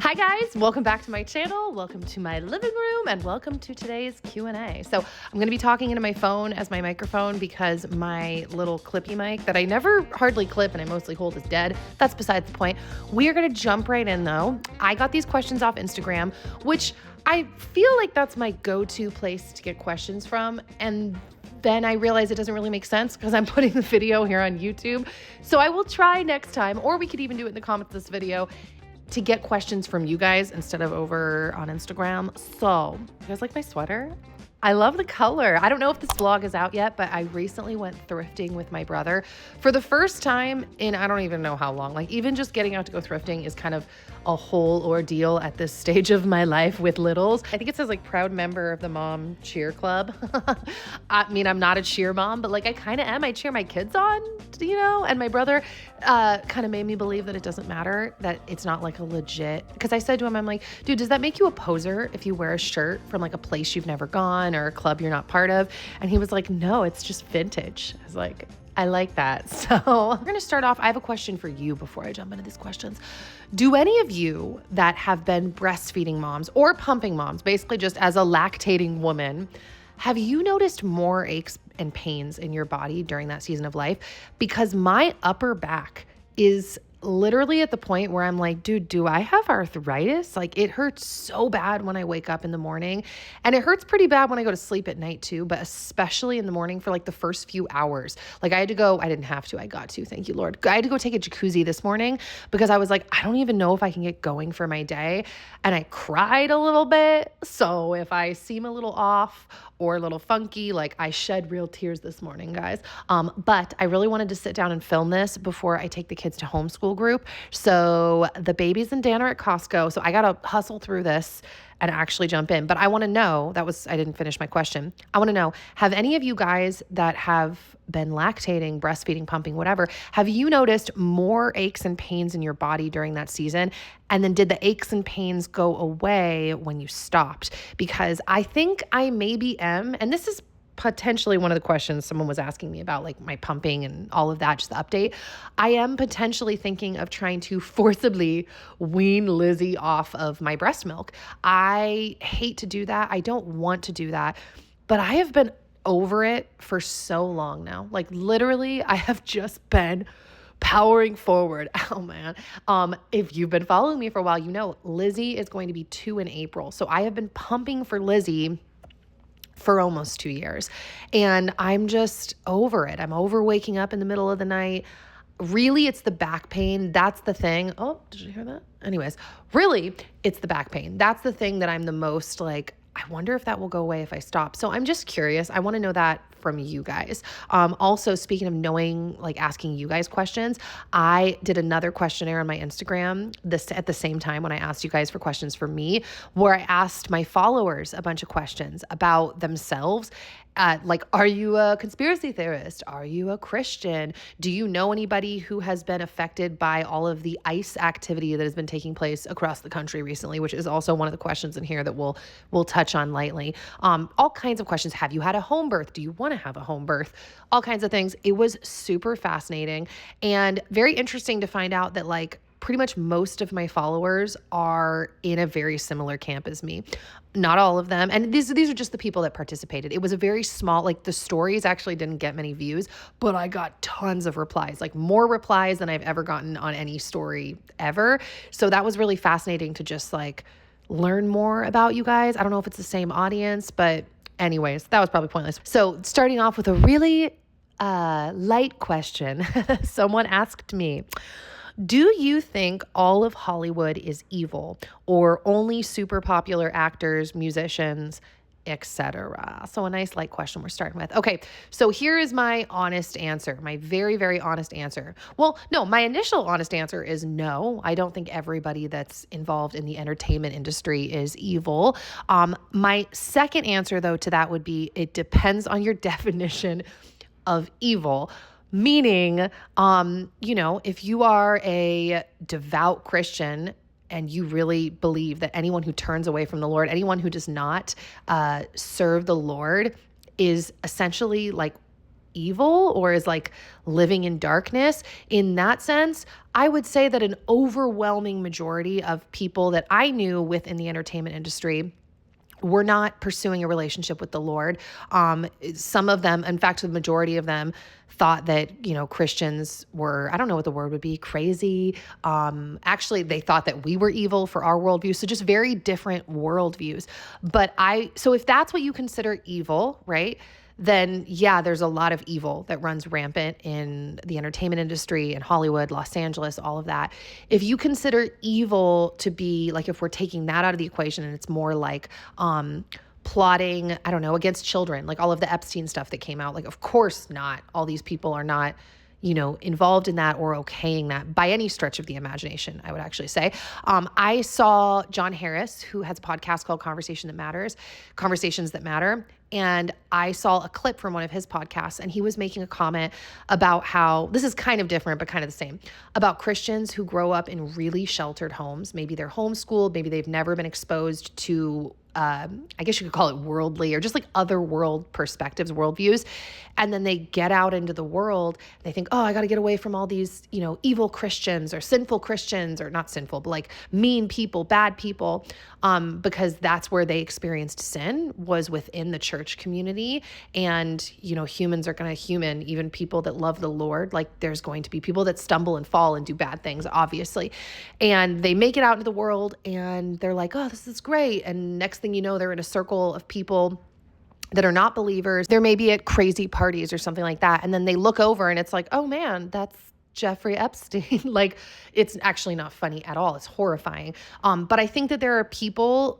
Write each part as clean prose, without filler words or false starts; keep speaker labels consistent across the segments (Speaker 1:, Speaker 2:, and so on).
Speaker 1: Hi guys, welcome back to my channel, welcome to my living room, and welcome to today's Q&A. So I'm going to be talking into my phone as my microphone because my little clippy mic that I never hardly clip and I mostly hold is dead. That's besides the point. We are going to jump right in though. I got these questions off Instagram, which I feel like that's my go-to place to get questions from, and then I realize it doesn't really make sense because I'm putting the video here on YouTube. So I will try next time, or we could even do it in the comments of this video, to get questions from you guys instead of over on Instagram. So, you guys like my sweater? I love the color. I don't know if this vlog is out yet, but I recently went thrifting with my brother for the first time in I don't even know how long. Like, even just getting out to go thrifting is kind of a whole ordeal at this stage of my life with littles. I think it says like proud member of the mom cheer club. I mean, I'm not a cheer mom, but like I kind of am. I cheer my kids on, you know, and my brother kind of made me believe that it doesn't matter, that it's not like a legit, because I said to him, I'm like, dude, does that make you a poser if you wear a shirt from like a place you've never gone or a club you're not part of? And he was like, no, it's just vintage. I was like, I like that. So we're going to start off. I have a question for you before I jump into these questions. Do any of you that have been breastfeeding moms or pumping moms, basically just as a lactating woman, have you noticed more aches and pains in your body during that season of life? Because my upper back is literally at the point where I'm like, dude, do I have arthritis? Like, it hurts so bad when I wake up in the morning, and it hurts pretty bad when I go to sleep at night too, but especially in the morning for like the first few hours. Like I didn't have to, I got to, thank you, Lord. I had to go take a jacuzzi this morning because I was like, I don't even know if I can get going for my day. And I cried a little bit. So if I seem a little off or a little funky, like I shed real tears this morning, guys. But I really wanted to sit down and film this before I take the kids to homeschool group. So the babies and Dan are at Costco. So I got to hustle through this and actually jump in. But I want to know, I didn't finish my question. I want to know, have any of you guys that have been lactating, breastfeeding, pumping, whatever, have you noticed more aches and pains in your body during that season? And then did the aches and pains go away when you stopped? Because I think I maybe am, and this is potentially one of the questions someone was asking me about, like my pumping and all of that, just the update. I am potentially thinking of trying to forcibly wean Lizzie off of my breast milk. I hate to do that. I don't want to do that, but I have been over it for so long now. Like literally, I have just been powering forward. Oh man. If you've been following me for a while, you know Lizzie is going to be 2 in April. So I have been pumping for Lizzie for almost 2 years. And I'm just over it. I'm over waking up in the middle of the night. Really, it's the back pain. That's the thing. Oh, did you hear that? Anyways, really, it's the back pain. That's the thing that I'm the most like, I wonder if that will go away if I stop. So I'm just curious. I want to know that from you guys. Also, speaking of knowing, like asking you guys questions, I did another questionnaire on my Instagram at the same time when I asked you guys for questions for me, where I asked my followers a bunch of questions about themselves. Like, are you a conspiracy theorist? Are you a Christian? Do you know anybody who has been affected by all of the ICE activity that has been taking place across the country recently, which is also one of the questions in here that we'll touch on lightly. All kinds of questions. Have you had a home birth? Do you want to have a home birth? All kinds of things. It was super fascinating and very interesting to find out that like pretty much most of my followers are in a very similar camp as me. Not all of them. And these are just the people that participated. It was a very small, like the stories actually didn't get many views, but I got tons of replies, like more replies than I've ever gotten on any story ever. So that was really fascinating to just like learn more about you guys. I don't know if it's the same audience, but anyways, that was probably pointless. So starting off with a really light question. Someone asked me, do you think all of Hollywood is evil or only super popular actors, musicians, etc.? So a nice light question we're starting with. Okay, so here is my honest answer, my very, very honest answer. Well, no, my initial honest answer is no. I don't think everybody that's involved in the entertainment industry is evil. My second answer, though, to that would be it depends on your definition of evil. Meaning, you know, if you are a devout Christian and you really believe that anyone who turns away from the Lord, anyone who does not serve the Lord is essentially like evil or is like living in darkness. In that sense, I would say that an overwhelming majority of people that I knew within the entertainment industry were not pursuing a relationship with the Lord. Some of them, in fact, the majority of them thought that, Christians were, I don't know what the word would be, crazy. Actually, they thought that we were evil for our worldview. So just very different worldviews. So if that's what you consider evil, right? Then yeah, there's a lot of evil that runs rampant in the entertainment industry in Hollywood, Los Angeles, all of that. If you consider evil to be like, if we're taking that out of the equation and it's more like plotting, I don't know, against children, like all of the Epstein stuff that came out, like of course not. All these people are not involved in that or okaying that by any stretch of the imagination, I would actually say. I saw John Harris, who has a podcast called Conversations That Matter. And I saw a clip from one of his podcasts, and he was making a comment about how, this is kind of different, but kind of the same, about Christians who grow up in really sheltered homes. Maybe they're homeschooled, maybe they've never been exposed to, I guess you could call it worldly or just like other world perspectives, worldviews. And then they get out into the world, they think, oh, I got to get away from all these, evil Christians or sinful Christians, or not sinful, but like mean people, bad people, because that's where they experienced sin, was within the church community. And, humans are going to human, even people that love the Lord. Like there's going to be people that stumble and fall and do bad things, obviously. And they make it out into the world and they're like, oh, this is great. And next thing you know, they're in a circle of people that are not believers. They're maybe at crazy parties or something like that. And then they look over and it's like, oh man, that's Jeffrey Epstein. Like, it's actually not funny at all. It's horrifying. But I think that there are people,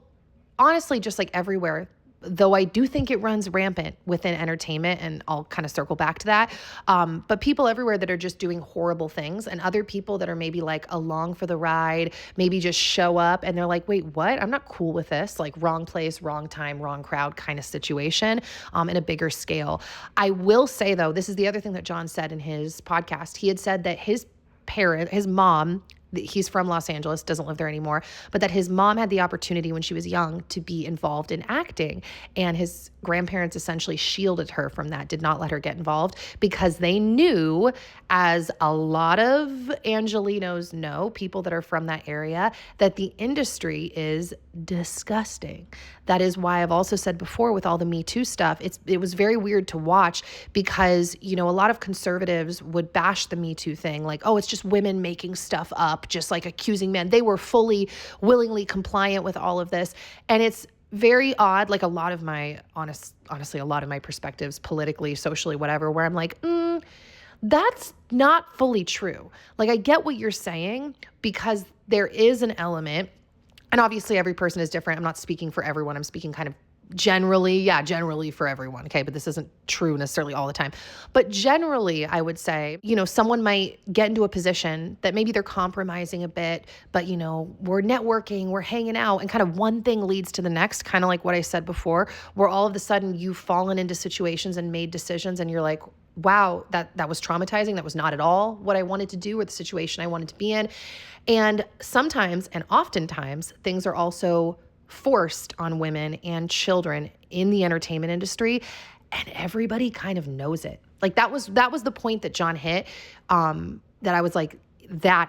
Speaker 1: honestly, just like everywhere, though I do think it runs rampant within entertainment, and I'll kind of circle back to that. But people everywhere that are just doing horrible things, and other people that are maybe like along for the ride, maybe just show up and they're like, wait, what? I'm not cool with this. Like wrong place, wrong time, wrong crowd kind of situation in a bigger scale. I will say though, this is the other thing that John said in his podcast. He had said that his mom, he's from Los Angeles, doesn't live there anymore, but that his mom had the opportunity when she was young to be involved in acting. And his grandparents essentially shielded her from that, did not let her get involved, because they knew, as a lot of Angelinos know, people that are from that area, that the industry is disgusting. That is why I've also said before with all the Me Too stuff, it was very weird to watch, because, a lot of conservatives would bash the Me Too thing, like, oh, it's just women making stuff up, just like accusing men. They were fully, willingly compliant with all of this. And it's very odd, like a lot of my, honestly, a lot of my perspectives politically, socially, whatever, where I'm like, that's not fully true. Like, I get what you're saying, because there is an element, and obviously every person is different. I'm not speaking for everyone. I'm speaking kind of generally for everyone. Okay. But this isn't true necessarily all the time. But generally, I would say, someone might get into a position that maybe they're compromising a bit, but, we're networking, we're hanging out, and kind of one thing leads to the next, kind of like what I said before, where all of a sudden you've fallen into situations and made decisions and you're like, wow, that was traumatizing. That was not at all what I wanted to do or the situation I wanted to be in. And sometimes, and oftentimes, things are also forced on women and children in the entertainment industry, and everybody kind of knows it. Like that was the point that John hit, that I was like,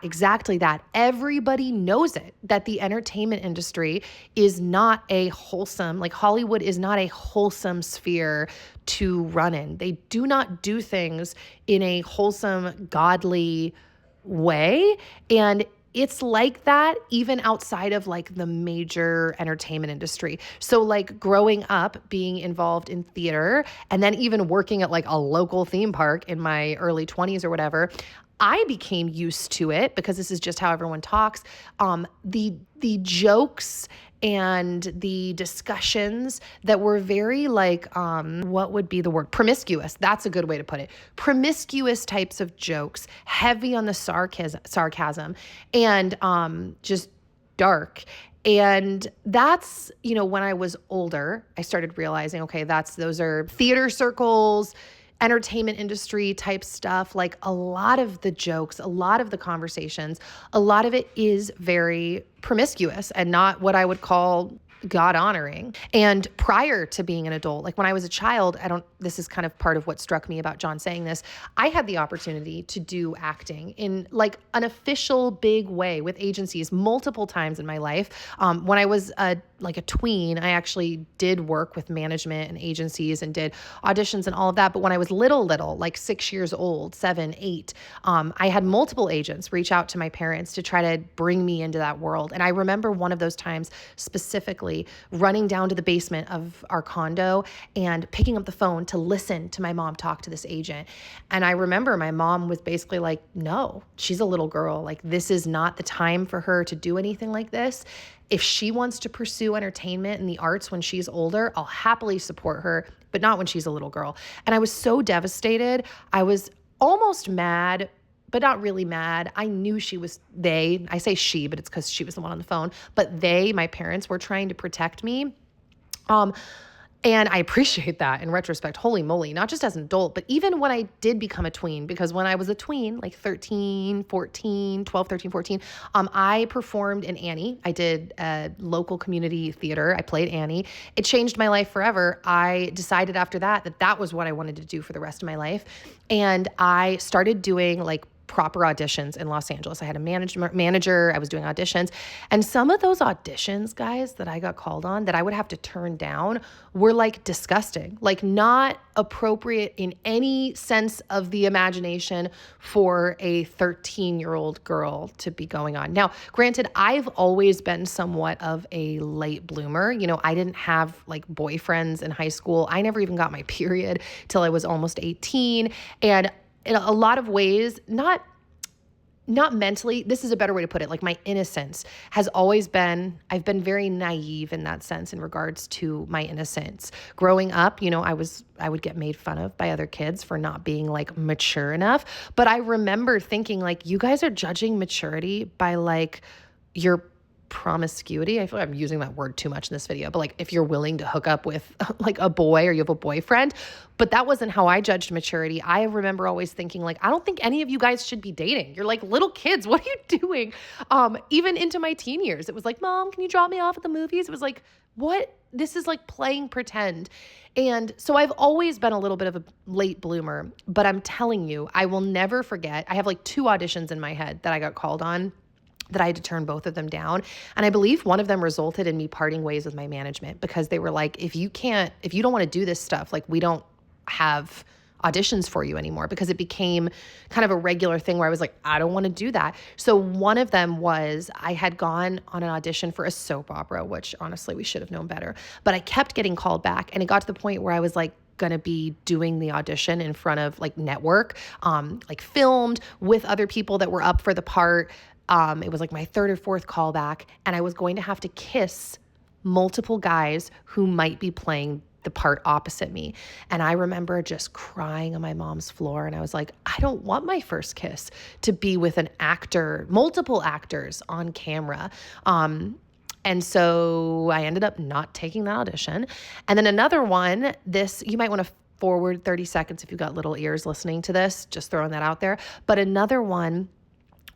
Speaker 1: exactly that. Everybody knows it, that the entertainment industry is not a wholesome, like Hollywood is not a wholesome sphere to run in. They do not do things in a wholesome, godly way. And it's like that even outside of like the major entertainment industry. So like growing up, being involved in theater, and then even working at like a local theme park in my early 20s or whatever, I became used to it because this is just how everyone talks. The jokes and the discussions that were very like, what would be the word? Promiscuous. That's a good way to put it. Promiscuous types of jokes, heavy on the sarcasm, and just dark. And that's, when I was older, I started realizing, okay, those are theater circles, entertainment industry type stuff. Like a lot of the jokes, a lot of the conversations, a lot of it is very promiscuous and not what I would call God honoring. And prior to being an adult, like when I was a child, this is kind of part of what struck me about John saying this. I had the opportunity to do acting in like an official big way with agencies multiple times in my life. When I was like a tween, I actually did work with management and agencies and did auditions and all of that. But when I was little, like 6 years old, 7, 8, I had multiple agents reach out to my parents to try to bring me into that world. And I remember one of those times specifically running down to the basement of our condo and picking up the phone to listen to my mom talk to this agent. And I remember my mom was basically like, no, she's a little girl. Like, this is not the time for her to do anything like this. If she wants to pursue entertainment and the arts when she's older, I'll happily support her, but not when she's a little girl. And I was so devastated. I was almost mad, but not really mad. I knew I say she, but it's because she was the one on the phone, but my parents were trying to protect me. And I appreciate that in retrospect, holy moly, not just as an adult, but even when I did become a tween, because when I was a tween, like 13, 14, 12, 13, 14, I performed in Annie. I did local community theater. I played Annie. It changed my life forever. I decided after that was what I wanted to do for the rest of my life. And I started doing like proper auditions in Los Angeles. I had a manager, I was doing auditions. And some of those auditions, guys, that I got called on that I would have to turn down were like disgusting, like not appropriate in any sense of the imagination for a 13-year-old girl to be going on. Now, granted, I've always been somewhat of a late bloomer. You know, I didn't have like boyfriends in high school. I never even got my period till I was almost 18. And in a lot of ways, not mentally, this is a better way to put it, like my innocence has always been, I've been very naive in that sense in regards to my innocence. Growing up, you know, I would get made fun of by other kids for not being like mature enough. But I remember thinking like, you guys are judging maturity by like your promiscuity. I feel like I'm using that word too much in this video, but like if you're willing to hook up with like a boy or you have a boyfriend, but that wasn't how I judged maturity. I remember always thinking like, I don't think any of you guys should be dating. You're like little kids. What are you doing? Even into my teen years, it was like, Mom, can you drop me off at the movies? It was like, what? This is like playing pretend. And so I've always been a little bit of a late bloomer, but I'm telling you, I will never forget. I have like 2 auditions in my head that I got called on that I had to turn both of them down. And I believe one of them resulted in me parting ways with my management because they were like, if you don't want to do this stuff, like we don't have auditions for you anymore, because it became kind of a regular thing where I was like, I don't want to do that. So one of them was I had gone on an audition for a soap opera, which honestly we should have known better, but I kept getting called back. And it got to the point where I was like, going to be doing the audition in front of like network, like filmed with other people that were up for the part. It was like my 3rd or 4th callback, and I was going to have to kiss multiple guys who might be playing the part opposite me. And I remember just crying on my mom's floor, and I was like, I don't want my first kiss to be with an actor, multiple actors on camera. And so I ended up not taking the audition. And then another one, you might want to forward 30 seconds if you've got little ears listening to this, just throwing that out there. But another one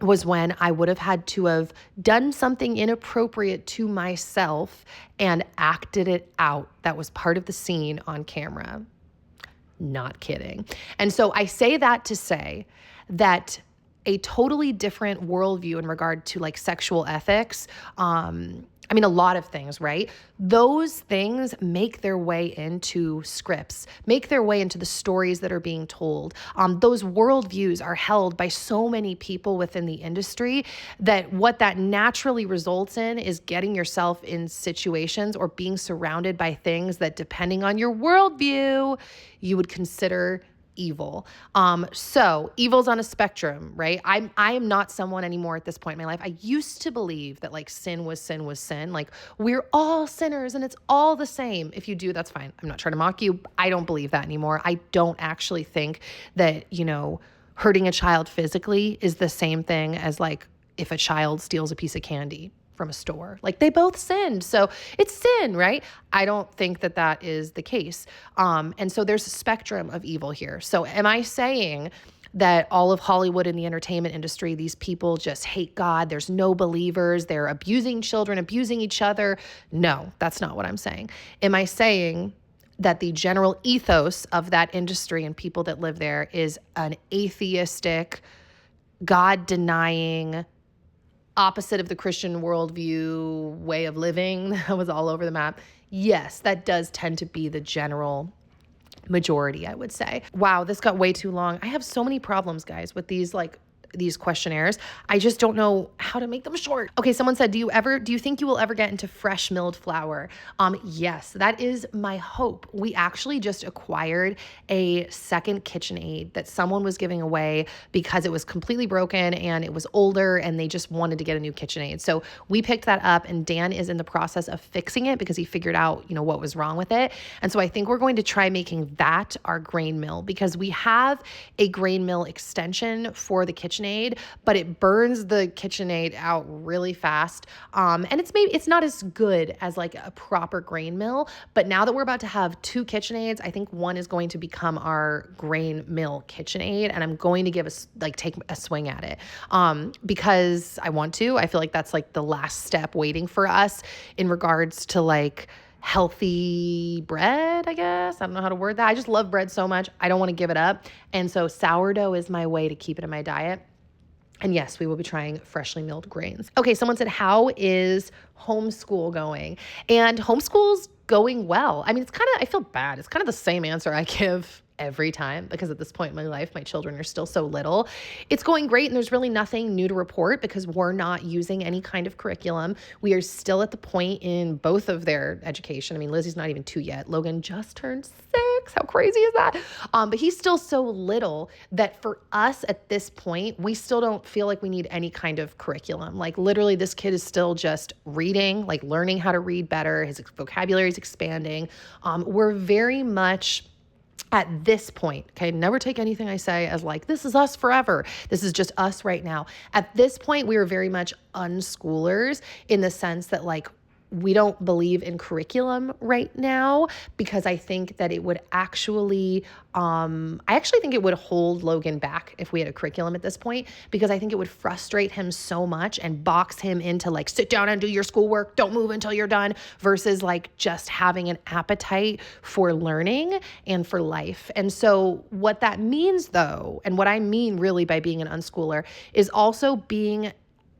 Speaker 1: was when I would have had to have done something inappropriate to myself and acted it out. That was part of the scene on camera. Not kidding. And so I say that to say that a totally different worldview in regard to like sexual ethics, I mean, a lot of things, right? Those things make their way into scripts, make their way into the stories that are being told. Those worldviews are held by so many people within the industry that what that naturally results in is getting yourself in situations or being surrounded by things that, depending on your worldview, you would consider evil. So evil's on a spectrum, right? I am not someone anymore at this point in my life. I used to believe that like sin was sin. Like we're all sinners and it's all the same. If you do, that's fine. I'm not trying to mock you. I don't believe that anymore. I don't actually think that, hurting a child physically is the same thing as like if a child steals a piece of candy from a store. Like they both sinned. So it's sin, right? I don't think that that is the case. And so there's a spectrum of evil here. So am I saying that all of Hollywood and the entertainment industry, these people just hate God. There's no believers. They're abusing children, abusing each other. No, that's not what I'm saying. Am I saying that the general ethos of that industry and people that live there is an atheistic, God-denying, opposite of the Christian worldview way of living that was all over the map? Yes, that does tend to be the general majority, I would say. Wow, this got way too long. I have so many problems, guys, with these questionnaires. I just don't know how to make them short. Okay, someone said, do you think you will ever get into fresh milled flour? Yes, that is my hope. We actually just acquired a second KitchenAid that someone was giving away because it was completely broken and it was older and they just wanted to get a new KitchenAid. So we picked that up and Dan is in the process of fixing it because he figured out, what was wrong with it. And so I think we're going to try making that our grain mill because we have a grain mill extension for the KitchenAid, but it burns the KitchenAid out really fast. And it's not as good as like a proper grain mill, but now that we're about to have two KitchenAids, I think one is going to become our grain mill KitchenAid, and I'm going to take a swing at it. Because I want to. I feel like that's like the last step waiting for us in regards to like healthy bread, I guess. I don't know how to word that. I just love bread so much. I don't want to give it up. And so sourdough is my way to keep it in my diet. And yes, we will be trying freshly milled grains. Okay, someone said, how is homeschool going? And homeschool's going well. I mean, I feel bad. It's kind of the same answer I give every time because at this point in my life, my children are still so little. It's going great and there's really nothing new to report because we're not using any kind of curriculum. We are still at the point in both of their education. I mean, Lizzie's not even 2 yet. Logan just turned 6. How crazy is that? But he's still so little that for us at this point, we still don't feel like we need any kind of curriculum. Like literally this kid is still just reading, like learning how to read better. His vocabulary is expanding. We're very much at this point, okay, never take anything I say as like, this is us forever. This is just us right now. At this point, we are very much unschoolers in the sense that like, we don't believe in curriculum right now because I think that it would actually, I actually think it would hold Logan back if we had a curriculum at this point, because I think it would frustrate him so much and box him into like, sit down and do your schoolwork, don't move until you're done, versus like just having an appetite for learning and for life. And so what that means though, and what I mean really by being an unschooler is also being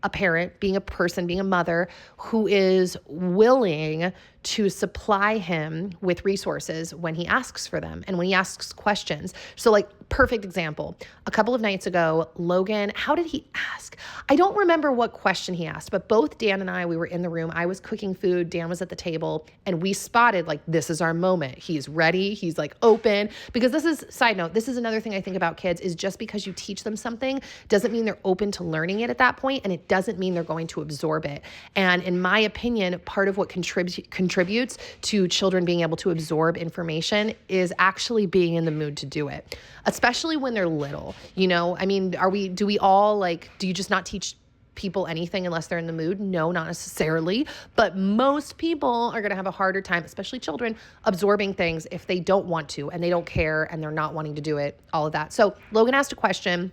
Speaker 1: a parent, being a person, being a mother who is willing to supply him with resources when he asks for them and when he asks questions. So like perfect example, a couple of nights ago, Logan, how did he ask? I don't remember what question he asked, but both Dan and I, we were in the room. I was cooking food. Dan was at the table and we spotted like, this is our moment. He's ready. He's like open because side note, this is another thing I think about kids is just because you teach them something doesn't mean they're open to learning it at that point, and it doesn't mean they're going to absorb it. And in my opinion, part of what contributes to children being able to absorb information is actually being in the mood to do it, especially when they're little. I mean, do you just not teach people anything unless they're in the mood? No, not necessarily, but most people are going to have a harder time, especially children, absorbing things if they don't want to and they don't care and they're not wanting to do it, all of that. So Logan asked a question.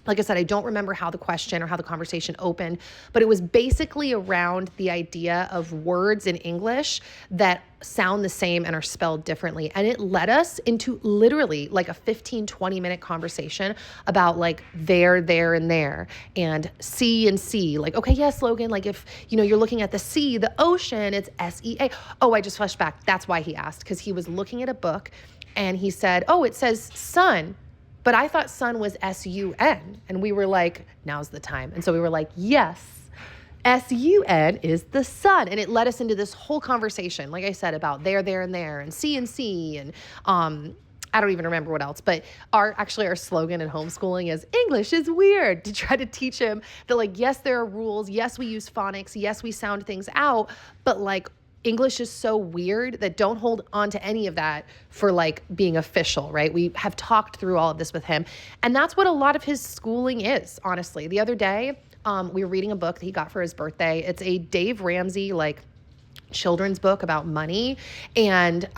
Speaker 1: Like I said, I don't remember how the question or how the conversation opened, but it was basically around the idea of words in English that sound the same and are spelled differently. And it led us into literally like a 15-20 minute conversation about like there, and there, and sea and sea. Like, okay, yes, Logan, like if, you're looking at the sea, the ocean, it's SEA. Oh, I just flashed back. That's why he asked, because he was looking at a book and he said, oh, it says sun. But I thought sun was S-U-N. And we were like, now's the time. And so we were like, yes, S-U-N is the sun. And it led us into this whole conversation, like I said, about there, and there, and sea, and I don't even remember what else. But our slogan in homeschooling is English is weird, to try to teach him that like, yes, there are rules. Yes, we use phonics. Yes, we sound things out. But like, English is so weird that don't hold on to any of that for like being official, right? We have talked through all of this with him. And that's what a lot of his schooling is, honestly. The other day, we were reading a book that he got for his birthday. It's a Dave Ramsey, like children's book about money. And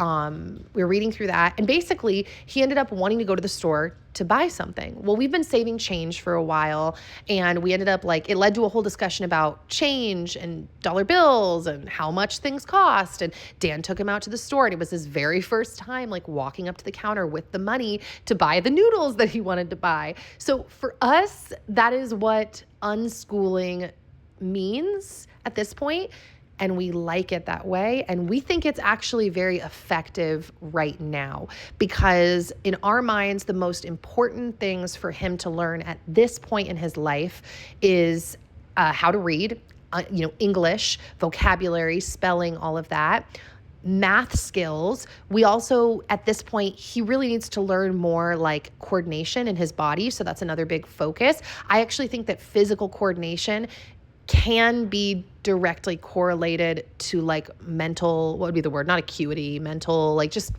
Speaker 1: we were reading through that. And basically he ended up wanting to go to the store to buy something. Well, we've been saving change for a while, and we ended up it led to a whole discussion about change and dollar bills and how much things cost. And Dan took him out to the store, and it was his very first time walking up to the counter with the money to buy the noodles that he wanted to buy. So for us, that is what unschooling means at this point. And we like it that way. And we think it's actually very effective right now, because in our minds, the most important things for him to learn at this point in his life is how to read, English, vocabulary, spelling, all of that. Math skills. We also, at this point, he really needs to learn more coordination in his body. So that's another big focus. I actually think that physical coordination can be directly correlated to mental, what would be the word? Not acuity, mental, just,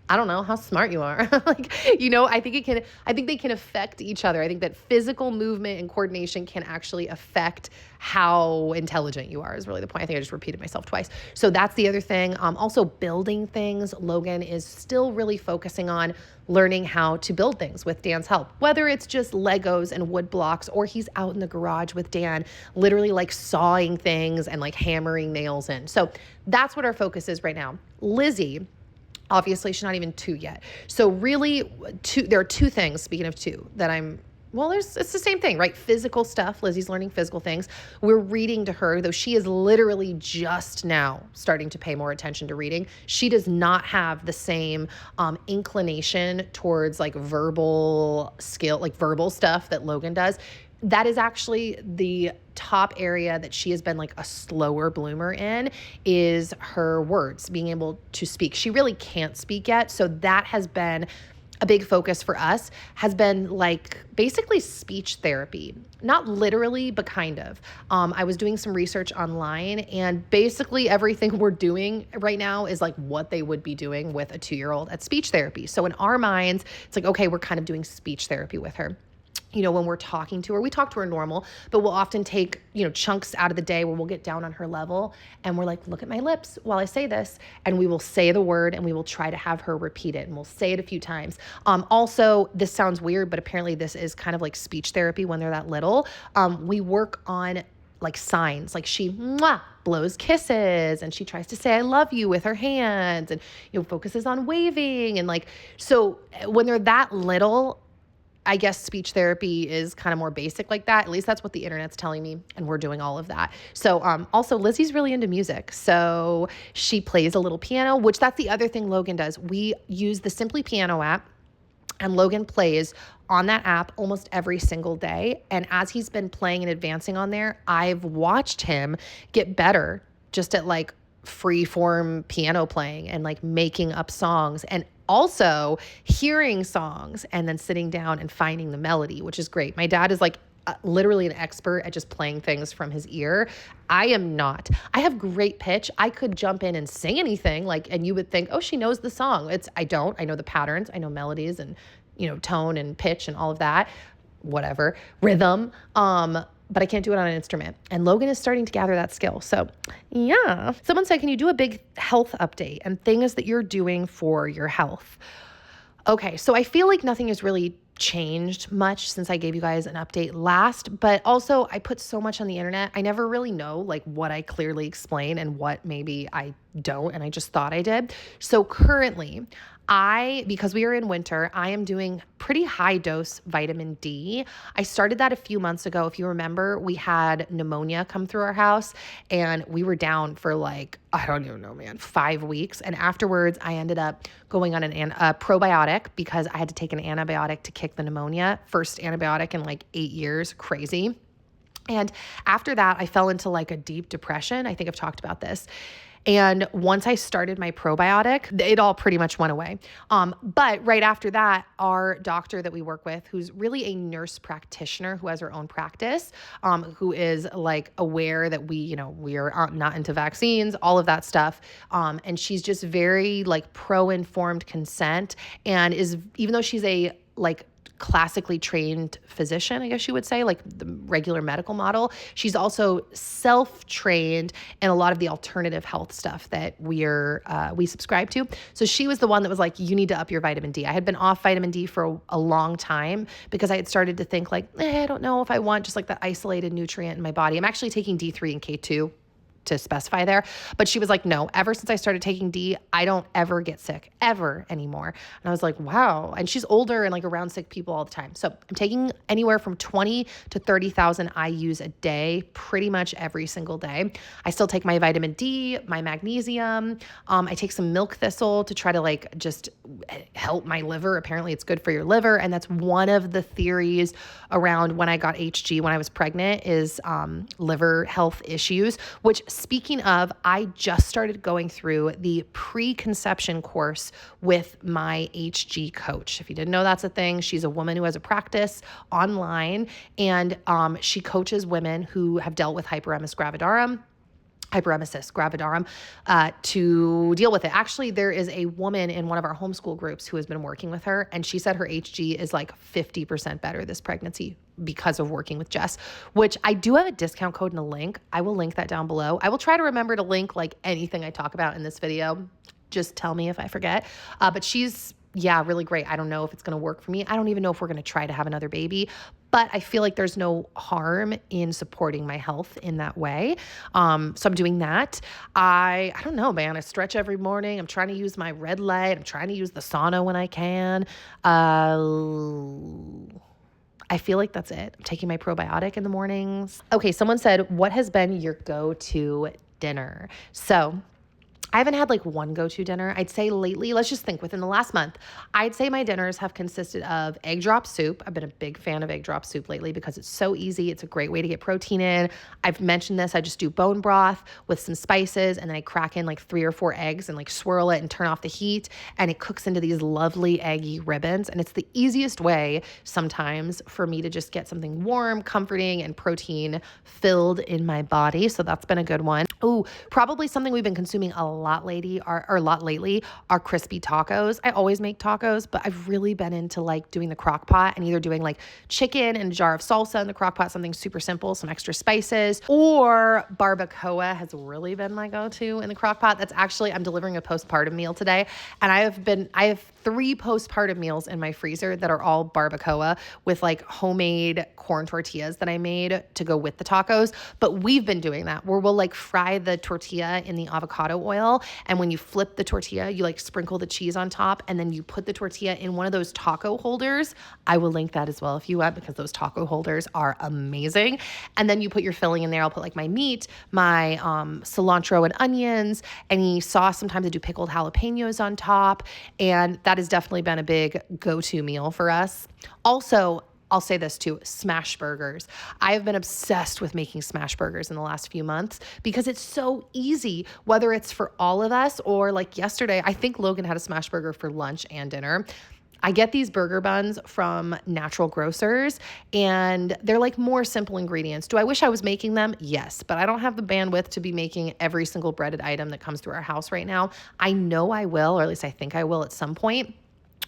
Speaker 1: I don't know how smart you are. I think they can affect each other. I think that physical movement and coordination can actually affect how intelligent you are is really the point. I think I just repeated myself twice. So that's the other thing. Also building things. Logan is still really focusing on learning how to build things with Dan's help, whether it's just Legos and wood blocks, or he's out in the garage with Dan, literally sawing things and hammering nails in. So that's what our focus is right now. Lizzie, obviously she's not even 2 yet. So really there are 2 things, speaking of 2, that it's the same thing, right? Physical stuff. Lizzie's learning physical things. We're reading to her, though she is literally just now starting to pay more attention to reading. She does not have the same inclination towards verbal skill, verbal stuff that Logan does. That is actually the top area that she has been a slower bloomer in, is her words, being able to speak. She really can't speak yet. So that has been a big focus for us, has been basically speech therapy. Not literally, but kind of. I was doing some research online, and basically everything we're doing right now is what they would be doing with a 2-year-old at speech therapy. So in our minds, it's okay, we're kind of doing speech therapy with her. When we're talking to her, we talk to her normal, but we'll often take, chunks out of the day where we'll get down on her level and we're look at my lips while I say this. And we will say the word and we will try to have her repeat it, and we'll say it a few times. Also, this sounds weird, but apparently this is kind of speech therapy when they're that little. We work on signs, she mwah, blows kisses, and she tries to say I love you with her hands, and focuses on waving, and so when they're that little, I guess speech therapy is kind of more basic like that. At least that's what the internet's telling me. And we're doing all of that. So also Lizzie's really into music. So she plays a little piano, which that's the other thing Logan does. We use the Simply Piano app, and Logan plays on that app almost every single day. And as he's been playing and advancing on there, I've watched him get better just at free form piano playing and making up songs, and also hearing songs and then sitting down and finding the melody, which is great. My dad is literally an expert at just playing things from his ear. I am not. I have great pitch. I could jump in and sing anything and you would think, oh, she knows the song. I don't. I know the patterns. I know melodies and, tone and pitch and all of that, whatever, rhythm. But I can't do it on an instrument. And Logan is starting to gather that skill. So yeah. Someone said, can you do a big health update and things that you're doing for your health? Okay, so I feel nothing has really changed much since I gave you guys an update last, but also I put so much on the internet. I never really know what I clearly explain and what maybe I don't, and I just thought I did. So currently, because we are in winter, I am doing pretty high dose vitamin D. I started that a few months ago. If you remember, we had pneumonia come through our house and we were down for I don't even know, man, 5 weeks. And afterwards I ended up going on a probiotic because I had to take an antibiotic to kick the pneumonia. First antibiotic in 8 years, crazy. And after that, I fell into a deep depression. I think I've talked about this. And once I started my probiotic, it all pretty much went away. But right after that, our doctor that we work with, who's really a nurse practitioner who has her own practice, who is aware that we are not into vaccines, all of that stuff. And she's just very pro-informed consent, and is, even though she's a classically trained physician, I guess you would say, like the regular medical model. She's also self-trained in a lot of the alternative health stuff that we subscribe to. So she was the one that was like, you need to up your vitamin D. I had been off vitamin D for a long time because I had started to think like, I don't know if I want just like that isolated nutrient in my body. I'm actually taking D3 and K2 to specify there. But she was like, no, ever since I started taking D, I don't ever get sick ever anymore. And I was like, wow. And she's older and like around sick people all the time. So I'm taking anywhere from 20 to 30,000 IUs a day, pretty much every single day. I still take my vitamin D, my magnesium. I take some milk thistle to try to like just help my liver. Apparently it's good for your liver. And that's one of the theories around when I got HG when I was pregnant is liver health issues, which speaking of, I just started going through the preconception course with my HG coach. If you didn't know that's a thing, she's a woman who has a practice online, and she coaches women who have dealt with hyperemesis gravidarum to deal with it. Actually, there is a woman in one of our homeschool groups who has been working with her, and she said her HG is like 50% better this pregnancy because of working with Jess, which I do have a discount code and a link. I will link that down below. I will try to remember to link like anything I talk about in this video. Just tell me if I forget. But she's, really great. I don't know if it's going to work for me. I don't even know if we're going to try to have another baby, but I feel like there's no harm in supporting my health in that way. So I'm doing that. I don't know, man. I stretch every morning. I'm trying to use my red light. I'm trying to use the sauna when I can. I feel like that's it. I'm taking my probiotic in the mornings. Okay, someone said, what has been your go-to dinner? So I haven't had like one go-to dinner. I'd say lately, let's just think within the last month, I'd say my dinners have consisted of egg drop soup. I've been a big fan of egg drop soup lately because it's so easy. It's a great way to get protein in. I've mentioned this. I just do bone broth with some spices, and then I crack in like 3 or 4 eggs and like swirl it and turn off the heat, and it cooks into these lovely eggy ribbons. And it's the easiest way sometimes for me to just get something warm, comforting, and protein filled in my body. So that's been a good one. Oh, probably something we've been consuming a lot lately are crispy tacos. I always make tacos, but I've really been into like doing the crock pot and either doing like chicken and a jar of salsa in the crock pot, something super simple, some extra spices, or barbacoa has really been my go-to in the crock pot. That's actually, I'm delivering a postpartum meal today, and I have 3 postpartum meals in my freezer that are all barbacoa with like homemade corn tortillas that I made to go with the tacos. But we've been doing that where we'll like fry the tortilla in the avocado oil. And when you flip the tortilla, you like sprinkle the cheese on top, and then you put the tortilla in one of those taco holders. I will link that as well if you want, because those taco holders are amazing. And then you put your filling in there. I'll put like my meat, my cilantro and onions, any sauce. Sometimes I do pickled jalapenos on top. And that has definitely been a big go-to meal for us. Also, I'll say this too, smash burgers. I have been obsessed with making smash burgers in the last few months because it's so easy, whether it's for all of us or like yesterday, I think Logan had a smash burger for lunch and dinner. I get these burger buns from natural grocers, and they're like more simple ingredients. Do I wish I was making them? Yes, but I don't have the bandwidth to be making every single breaded item that comes through our house right now. I know I will, or at least I think I will at some point.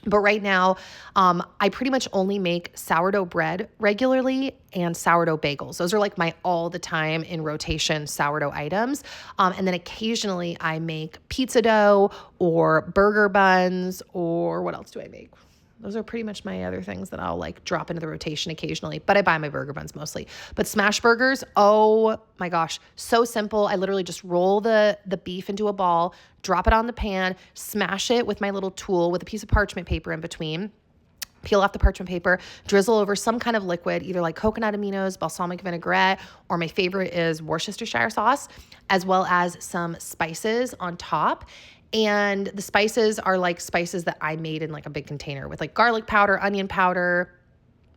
Speaker 1: But right now, I pretty much only make sourdough bread regularly and sourdough bagels. Those are like my all the time in rotation sourdough items. And then occasionally I make pizza dough or burger buns, or what else do I make? Those are pretty much my other things that I'll like drop into the rotation occasionally, but I buy my burger buns mostly. But smash burgers, oh my gosh, so simple. I literally just roll the beef into a ball, drop it on the pan, smash it with my little tool with a piece of parchment paper in between. Peel off the parchment paper, drizzle over some kind of liquid, either like coconut aminos, balsamic vinaigrette, or my favorite is Worcestershire sauce, as well as some spices on top. And the spices are like spices that I made in like a big container with like garlic powder, onion powder,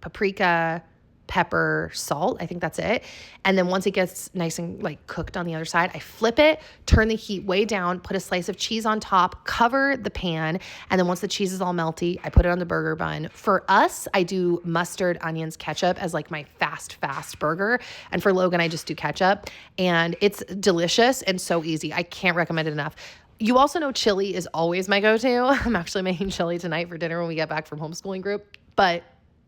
Speaker 1: paprika, pepper, salt. I think that's it. And then once it gets nice and like cooked on the other side, I flip it, turn the heat way down, put a slice of cheese on top, cover the pan. And then once the cheese is all melty, I put it on the burger bun. For us, I do mustard, onions, ketchup as like my fast burger. And for Logan, I just do ketchup. And it's delicious and so easy. I can't recommend it enough. You also know chili is always my go-to. I'm actually making chili tonight for dinner when we get back from homeschooling group. But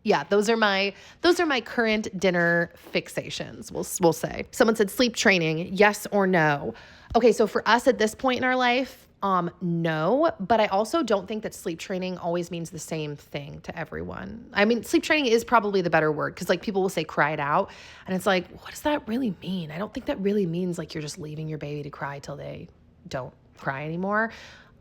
Speaker 1: Yeah, those are my current dinner fixations. We'll say. Someone said sleep training, yes or no. Okay, so for us at this point in our life, no, but I also don't think that sleep training always means the same thing to everyone. I mean, sleep training is probably the better word because like people will say cry it out, and it's like, what does that really mean? I don't think that really means like you're just leaving your baby to cry till they don't cry anymore.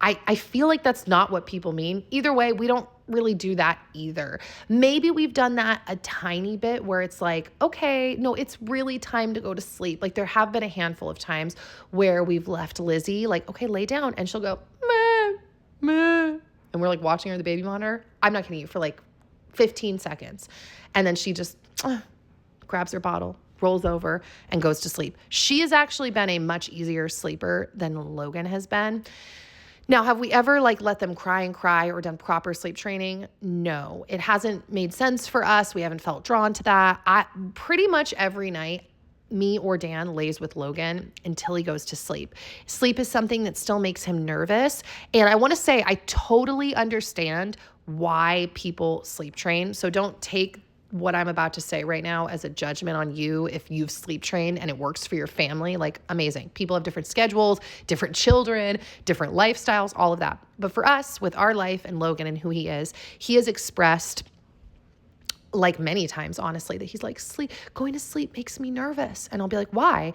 Speaker 1: I feel like that's not what people mean. Either way, we don't really do that either. Maybe we've done that a tiny bit where it's like, okay, no, it's really time to go to sleep. Like there have been a handful of times where we've left Lizzie like, okay, lay down, and she'll go, meh, meh. And we're like watching her, the baby monitor. I'm not kidding you, for like 15 seconds. And then she just grabs her bottle, rolls over, and goes to sleep. She has actually been a much easier sleeper than Logan has been. Now, have we ever like let them cry or done proper sleep training? No, it hasn't made sense for us. We haven't felt drawn to that. Pretty much every night, me or Dan lays with Logan until he goes to sleep. Sleep is something that still makes him nervous. And I want to say I totally understand why people sleep train. So don't take what I'm about to say right now as a judgment on you if you've sleep trained and it works for your family. Like, amazing. People have different schedules, different children, different lifestyles, all of that. But for us, with our life and Logan and who he has expressed like many times, honestly, that he's like, going to sleep makes me nervous. And I'll be like, why?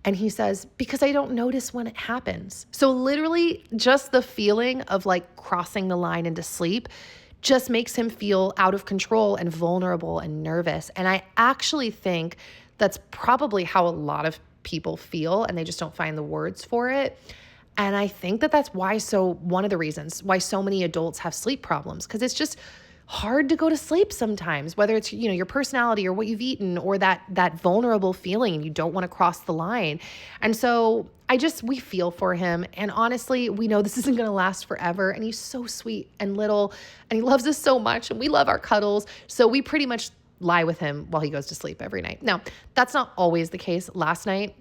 Speaker 1: And he says, because I don't notice when it happens. So literally just the feeling of like crossing the line into sleep just makes him feel out of control and vulnerable and nervous. And I actually think that's probably how a lot of people feel, and they just don't find the words for it. And I think that that's one of the reasons why so many adults have sleep problems, because it's just hard to go to sleep sometimes, whether it's, your personality or what you've eaten or that vulnerable feeling and you don't want to cross the line. And so we feel for him. And honestly, we know this isn't going to last forever. And he's so sweet and little, and he loves us so much, and we love our cuddles. So we pretty much lie with him while he goes to sleep every night. Now, that's not always the case. Last night,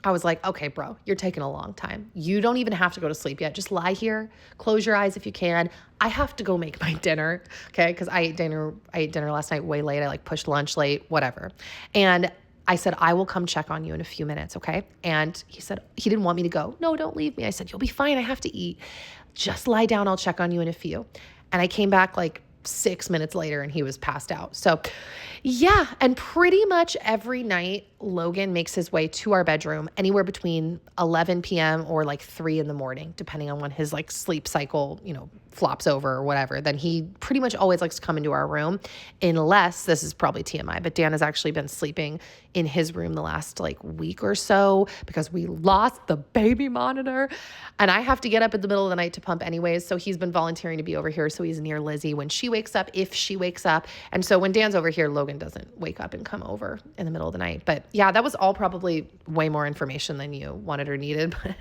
Speaker 1: I was like, okay, bro, you're taking a long time. You don't even have to go to sleep yet. Just lie here, close your eyes if you can. I have to go make my dinner, okay? Because I ate dinner last night way late. I like pushed lunch late, whatever. And I said, I will come check on you in a few minutes, okay? And he said, he didn't want me to go. No, don't leave me. I said, you'll be fine. I have to eat. Just lie down. I'll check on you in a few. And I came back like 6 minutes later and he was passed out. So yeah. And pretty much every night, Logan makes his way to our bedroom anywhere between 11 p.m. or like 3 in the morning, depending on when his like sleep cycle, flops over or whatever. Then he pretty much always likes to come into our room, unless, this is probably TMI, but Dan has actually been sleeping in his room the last like week or so because we lost the baby monitor and I have to get up in the middle of the night to pump anyways. So he's been volunteering to be over here. So he's near Lizzie when she wakes up, if she wakes up. And so when Dan's over here, Logan doesn't wake up and come over in the middle of the night. But yeah, that was all probably way more information than you wanted or needed. But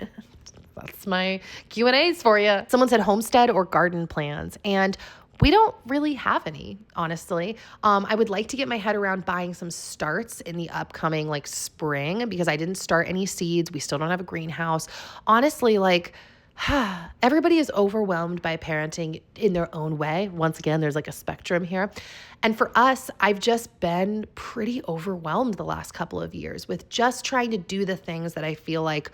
Speaker 1: that's my Q&As for you. Someone said homestead or garden plans. And we don't really have any, honestly. I would like to get my head around buying some starts in the upcoming like spring because I didn't start any seeds. We still don't have a greenhouse. Honestly, like everybody is overwhelmed by parenting in their own way. Once again, there's like a spectrum here. And for us, I've just been pretty overwhelmed the last couple of years with just trying to do the things that I feel like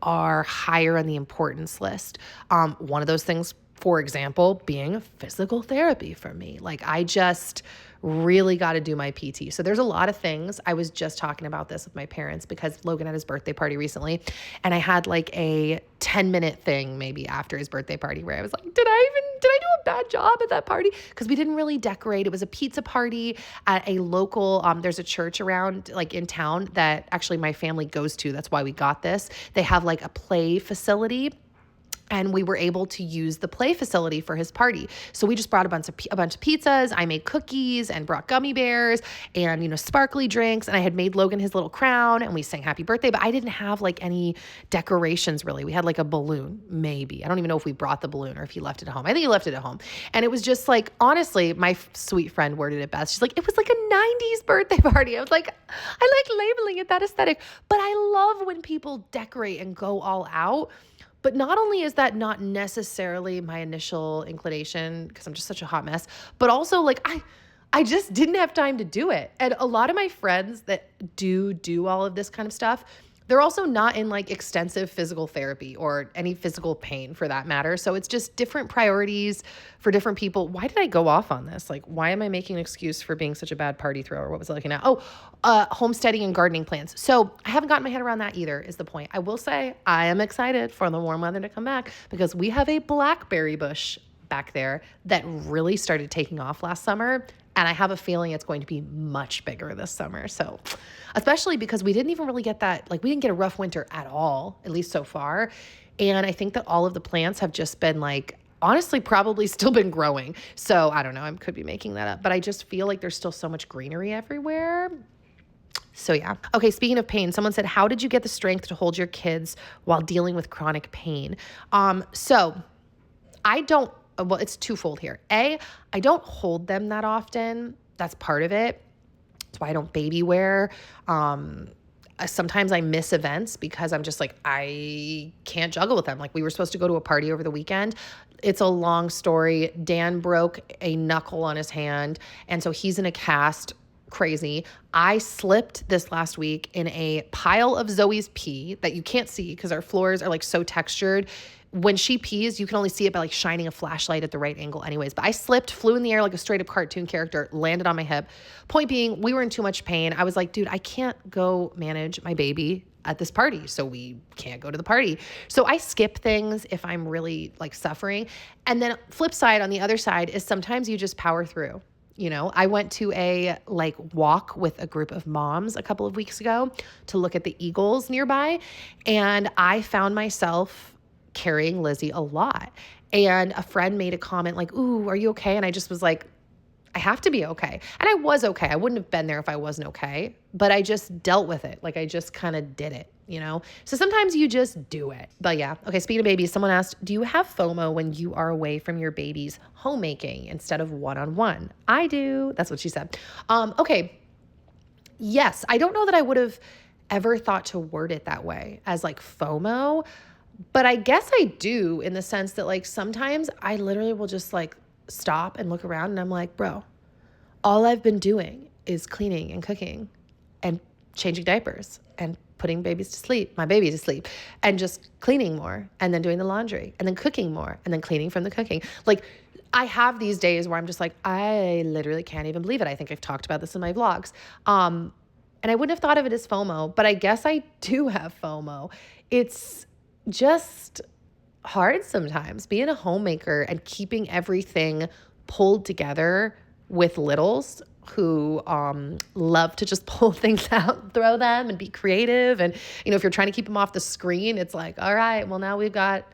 Speaker 1: are higher on the importance list. One of those things, for example, being physical therapy for me. Like I just really got to do my PT. So there's a lot of things. I was just talking about this with my parents because Logan had his birthday party recently and I had like a 10-minute thing maybe after his birthday party where I was like, did I do a bad job at that party? Because we didn't really decorate. It was a pizza party at a local, there's a church around like in town that actually my family goes to. That's why we got this. They have like a play facility. And we were able to use the play facility for his party. So we just brought a bunch of pizzas. I made cookies and brought gummy bears and, sparkly drinks. And I had made Logan his little crown and we sang happy birthday, but I didn't have like any decorations really. We had like a balloon, maybe. I don't even know if we brought the balloon or if he left it at home. I think he left it at home. And it was just like, honestly, my sweet friend worded it best. She's like, it was like a 90s birthday party. I was like, I like labeling it that aesthetic, but I love when people decorate and go all out. But not only is that not necessarily my initial inclination, because I'm just such a hot mess, but also like I just didn't have time to do it. And a lot of my friends that do all of this kind of stuff, they're also not in like extensive physical therapy or any physical pain for that matter. So it's just different priorities for different people. Why did I go off on this? Like, why am I making an excuse for being such a bad party thrower? What was I looking at? Homesteading and gardening plans. So I haven't gotten my head around that either is the point. I will say I am excited for the warm weather to come back because we have a blackberry bush back there that really started taking off last summer. And I have a feeling it's going to be much bigger this summer. So especially because we didn't even really get that, like we didn't get a rough winter at all, at least so far. And I think that all of the plants have just been like, honestly, probably still been growing. So I don't know, I could be making that up, but I just feel like there's still so much greenery everywhere. So yeah. Okay, speaking of pain, someone said, how did you get the strength to hold your kids while dealing with chronic pain? So I don't, well, it's twofold here. I don't hold them that often. That's part of it. That's why I don't baby wear. Sometimes I miss events because I'm just like, I can't juggle with them. Like we were supposed to go to a party over the weekend. It's a long story. Dan broke a knuckle on his hand. And so he's in a cast. Crazy. I slipped this last week in a pile of Zoe's pee that you can't see because our floors are like so textured. When she pees, you can only see it by like shining a flashlight at the right angle anyways. But I slipped, flew in the air like a straight up cartoon character, landed on my hip. Point being, we were in too much pain. I was like, dude, I can't go manage my baby at this party. So we can't go to the party. So I skip things if I'm really like suffering. And then flip side on the other side is sometimes you just power through. You know, I went to a like walk with a group of moms a couple of weeks ago to look at the eagles nearby. And I found myself carrying Lizzie a lot. And a friend made a comment like, ooh, are you okay? And I just was like, I have to be okay. And I was okay. I wouldn't have been there if I wasn't okay, but I just dealt with it. Like I just kind of did it, you know? So sometimes you just do it. But yeah. Okay. Speaking of babies, someone asked, do you have FOMO when you are away from your baby's homemaking instead of one-on-one? I do. That's what she said. Okay. Yes. I don't know that I would have ever thought to word it that way as like FOMO, but I guess I do in the sense that like sometimes I literally will just like stop and look around and I'm like, bro, all I've been doing is cleaning and cooking and changing diapers and putting babies to sleep, my baby to sleep, and just cleaning more and then doing the laundry and then cooking more and then cleaning from the cooking. Like I have these days where I'm just like, I literally can't even believe it. I think I've talked about this in my vlogs. And I wouldn't have thought of it as FOMO, but I guess I do have FOMO. It's just hard sometimes being a homemaker and keeping everything pulled together with littles who love to just pull things out, throw them and be creative. And, you know, if you're trying to keep them off the screen, it's like, all right, well, now we've got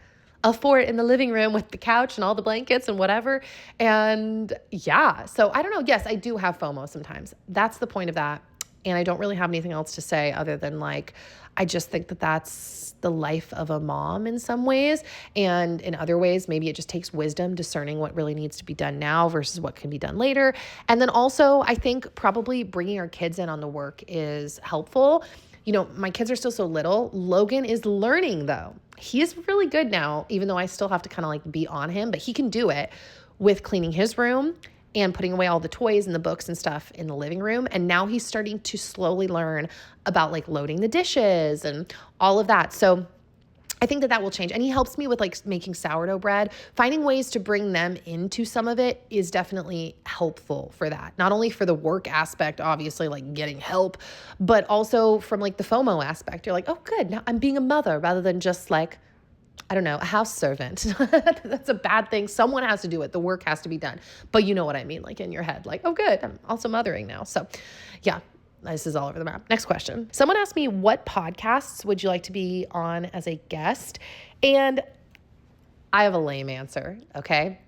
Speaker 1: a fort in the living room with the couch and all the blankets and whatever. And yeah, so I don't know. Yes, I do have FOMO sometimes. That's the point of that. And I don't really have anything else to say other than like, I just think that that's the life of a mom in some ways. And in other ways, maybe it just takes wisdom discerning what really needs to be done now versus what can be done later. And then also, I think probably bringing our kids in on the work is helpful. You know, my kids are still so little. Logan is learning though. He is really good now, even though I still have to kind of like be on him, but he can do it with cleaning his room and putting away all the toys and the books and stuff in the living room. And now he's starting to slowly learn about like loading the dishes and all of that. So I think that will change. And he helps me with like making sourdough bread. Finding ways to bring them into some of it is definitely helpful for that. Not only for the work aspect, obviously like getting help, but also from like the FOMO aspect. You're like, oh good, now I'm being a mother rather than just like, I don't know, a house servant. That's a bad thing. Someone has to do it. The work has to be done. But you know what I mean, like in your head, like, oh good, I'm also mothering now. So yeah, this is all over the map. Next question. Someone asked me, what podcasts would you like to be on as a guest? And I have a lame answer, okay?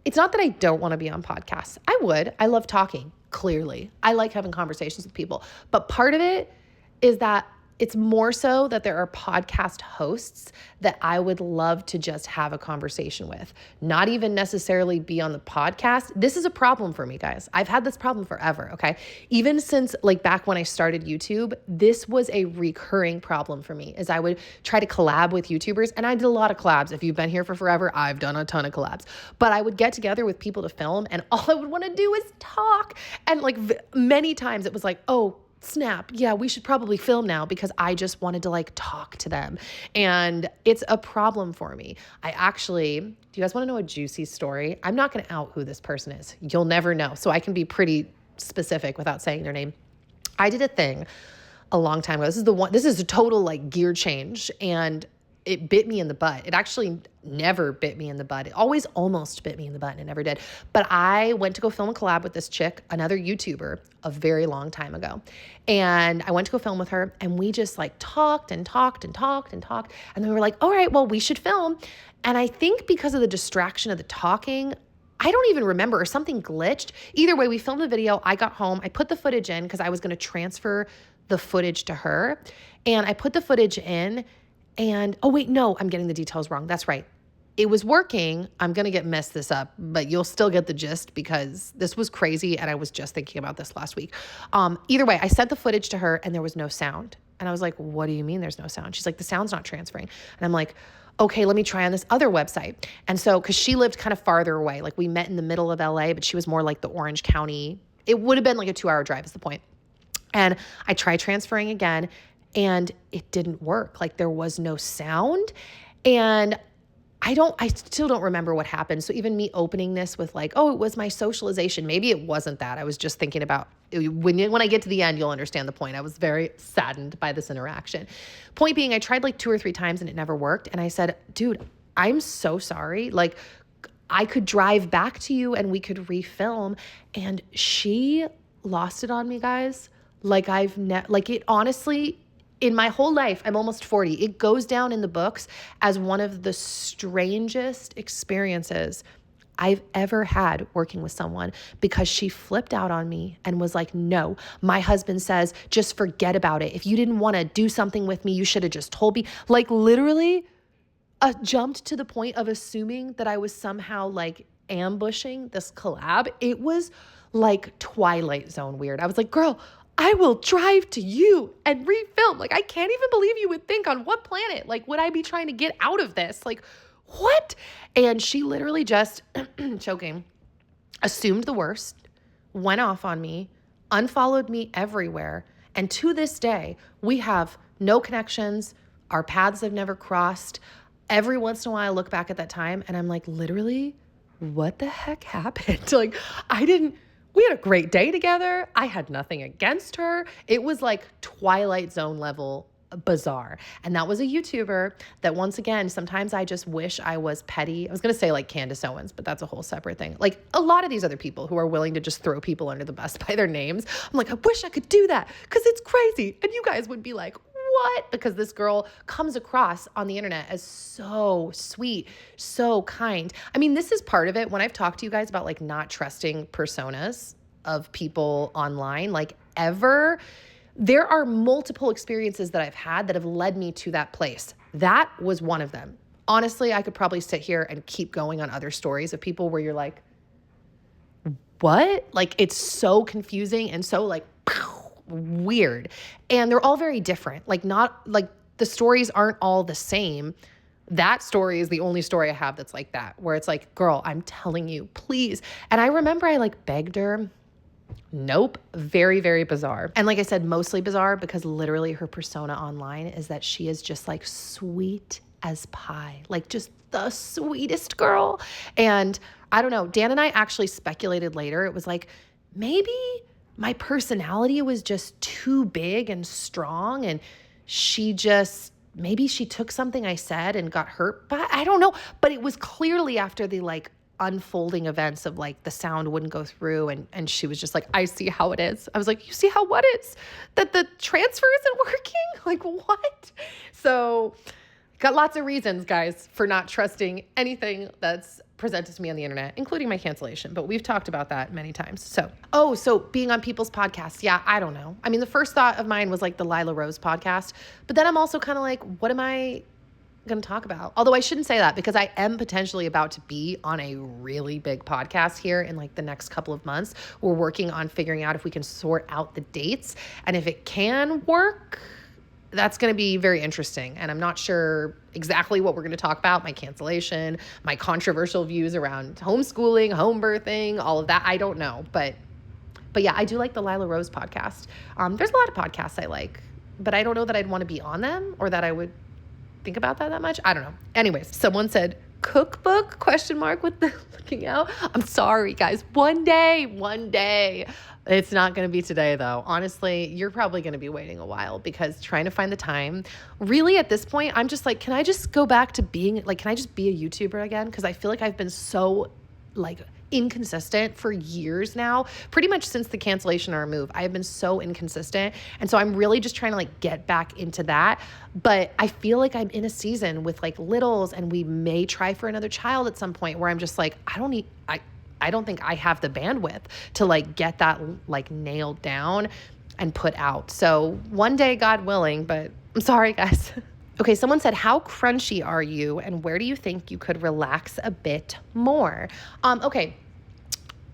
Speaker 1: It's not that I don't want to be on podcasts. I would. I love talking, clearly. I like having conversations with people. But part of it is that It's more so that there are podcast hosts that I would love to just have a conversation with, not even necessarily be on the podcast. This is a problem for me, guys. I've had this problem forever, okay? Even since like back when I started YouTube, this was a recurring problem for me, is I would try to collab with YouTubers, and I did a lot of collabs. If you've been here for forever, I've done a ton of collabs, but I would get together with people to film, and all I would want to do is talk. And like many times it was like, oh, snap, yeah, we should probably film now, because I just wanted to like talk to them. And it's a problem for me. Do you guys want to know a juicy story? I'm not going to out who this person is. You'll never know. So I can be pretty specific without saying their name. I did a thing a long time ago. This is a total like gear change, and it bit me in the butt. It actually never bit me in the butt. It always almost bit me in the butt, and it never did. But I went to go film a collab with this chick, another YouTuber, a very long time ago. And I went to go film with her, and we just like talked and talked and talked and talked. And then we were like, all right, well, we should film. And I think because of the distraction of the talking, I don't even remember, or something glitched. Either way, we filmed the video. I got home. I put the footage in because I was going to transfer the footage to her. And I put the footage in. And, oh wait, no, I'm getting the details wrong. That's right. It was working. I'm going to mess this up, but you'll still get the gist, because this was crazy. And I was just thinking about this last week. Either way, I sent the footage to her and there was no sound. And I was like, what do you mean there's no sound? She's like, the sound's not transferring. And I'm like, okay, let me try on this other website. And so, cause she lived kind of farther away, like we met in the middle of LA, but she was more like the Orange County. It would have been like a 2-hour drive is the point. And I tried transferring again, and it didn't work. Like there was no sound. And I still don't remember what happened. So even me opening this with like, oh, it was my socialization. Maybe it wasn't that. I was just thinking about when I get to the end, you'll understand the point. I was very saddened by this interaction. Point being, I tried like 2 or 3 times and it never worked. And I said, dude, I'm so sorry. Like I could drive back to you and we could refilm. And she lost it on me, guys. Like it honestly, in my whole life, I'm almost 40. It goes down in the books as one of the strangest experiences I've ever had working with someone, because she flipped out on me and was like, no, my husband says, just forget about it. If you didn't want to do something with me, you should have just told me. Like literally jumped to the point of assuming that I was somehow like ambushing this collab. It was like Twilight Zone weird. I was like, girl, I will drive to you and refilm. Like, I can't even believe you would think, on what planet, like, would I be trying to get out of this? Like, what? And she literally just, choking, assumed the worst, went off on me, unfollowed me everywhere. And to this day, we have no connections. Our paths have never crossed. Every once in a while, I look back at that time and I'm like, literally, what the heck happened? Like, we had a great day together. I had nothing against her. It was like Twilight Zone level bizarre. And that was a YouTuber that, once again, sometimes I just wish I was petty. I was going to say like Candace Owens, but that's a whole separate thing. Like a lot of these other people who are willing to just throw people under the bus by their names. I'm like, I wish I could do that, because it's crazy. And you guys would be like, what? Because this girl comes across on the internet as so sweet, so kind. I mean, this is part of it. When I've talked to you guys about like not trusting personas of people online, like ever, there are multiple experiences that I've had that have led me to that place. That was one of them. Honestly, I could probably sit here and keep going on other stories of people where you're like, what? Like, it's so confusing and so like, weird. And they're all very different. Like, not like the stories aren't all the same. That story is the only story I have that's like that, where it's like, girl, I'm telling you, please. And I remember I like begged her. Nope. Very, very bizarre. And like I said, mostly bizarre because literally her persona online is that she is just like sweet as pie, like just the sweetest girl. And I don't know, Dan and I actually speculated later. It was like, maybe my personality was just too big and strong, and maybe she took something I said and got hurt, but I don't know. But it was clearly after the like unfolding events of like the sound wouldn't go through, and she was just like, I see how it is. I was like, you see how what is? That the transfer isn't working? Like, what? So Got lots of reasons, guys, for not trusting anything that's presented to me on the internet, including my cancellation. But we've talked about that many times. So being on people's podcasts. Yeah, I don't know. I mean, the first thought of mine was like the Lila Rose podcast. But then I'm also kind of like, what am I going to talk about? Although I shouldn't say that because I am potentially about to be on a really big podcast here in like the next couple of months. We're working on figuring out if we can sort out the dates. And if it can work, that's going to be very interesting. And I'm not sure exactly what we're going to talk about, my cancellation, my controversial views around homeschooling, home birthing, all of that. I don't know. But yeah, I do like the Lila Rose podcast. There's a lot of podcasts I like, but I don't know that I'd want to be on them or that I would think about that much. I don't know. Anyways, someone said cookbook ? With the looking out. I'm sorry, guys. One day. It's not going to be today, though. Honestly, you're probably going to be waiting a while because trying to find the time. Really, at this point, I'm just like, can I just go back to being like, can I just be a YouTuber again? Because I feel like I've been so like inconsistent for years now, pretty much since the cancellation or move. I have been so inconsistent. And so I'm really just trying to like get back into that. But I feel like I'm in a season with like littles and we may try for another child at some point where I'm just like, I don't think I have the bandwidth to like get that like nailed down and put out. So one day, God willing, but I'm sorry, guys. Okay, someone said, how crunchy are you and where do you think you could relax a bit more? Okay,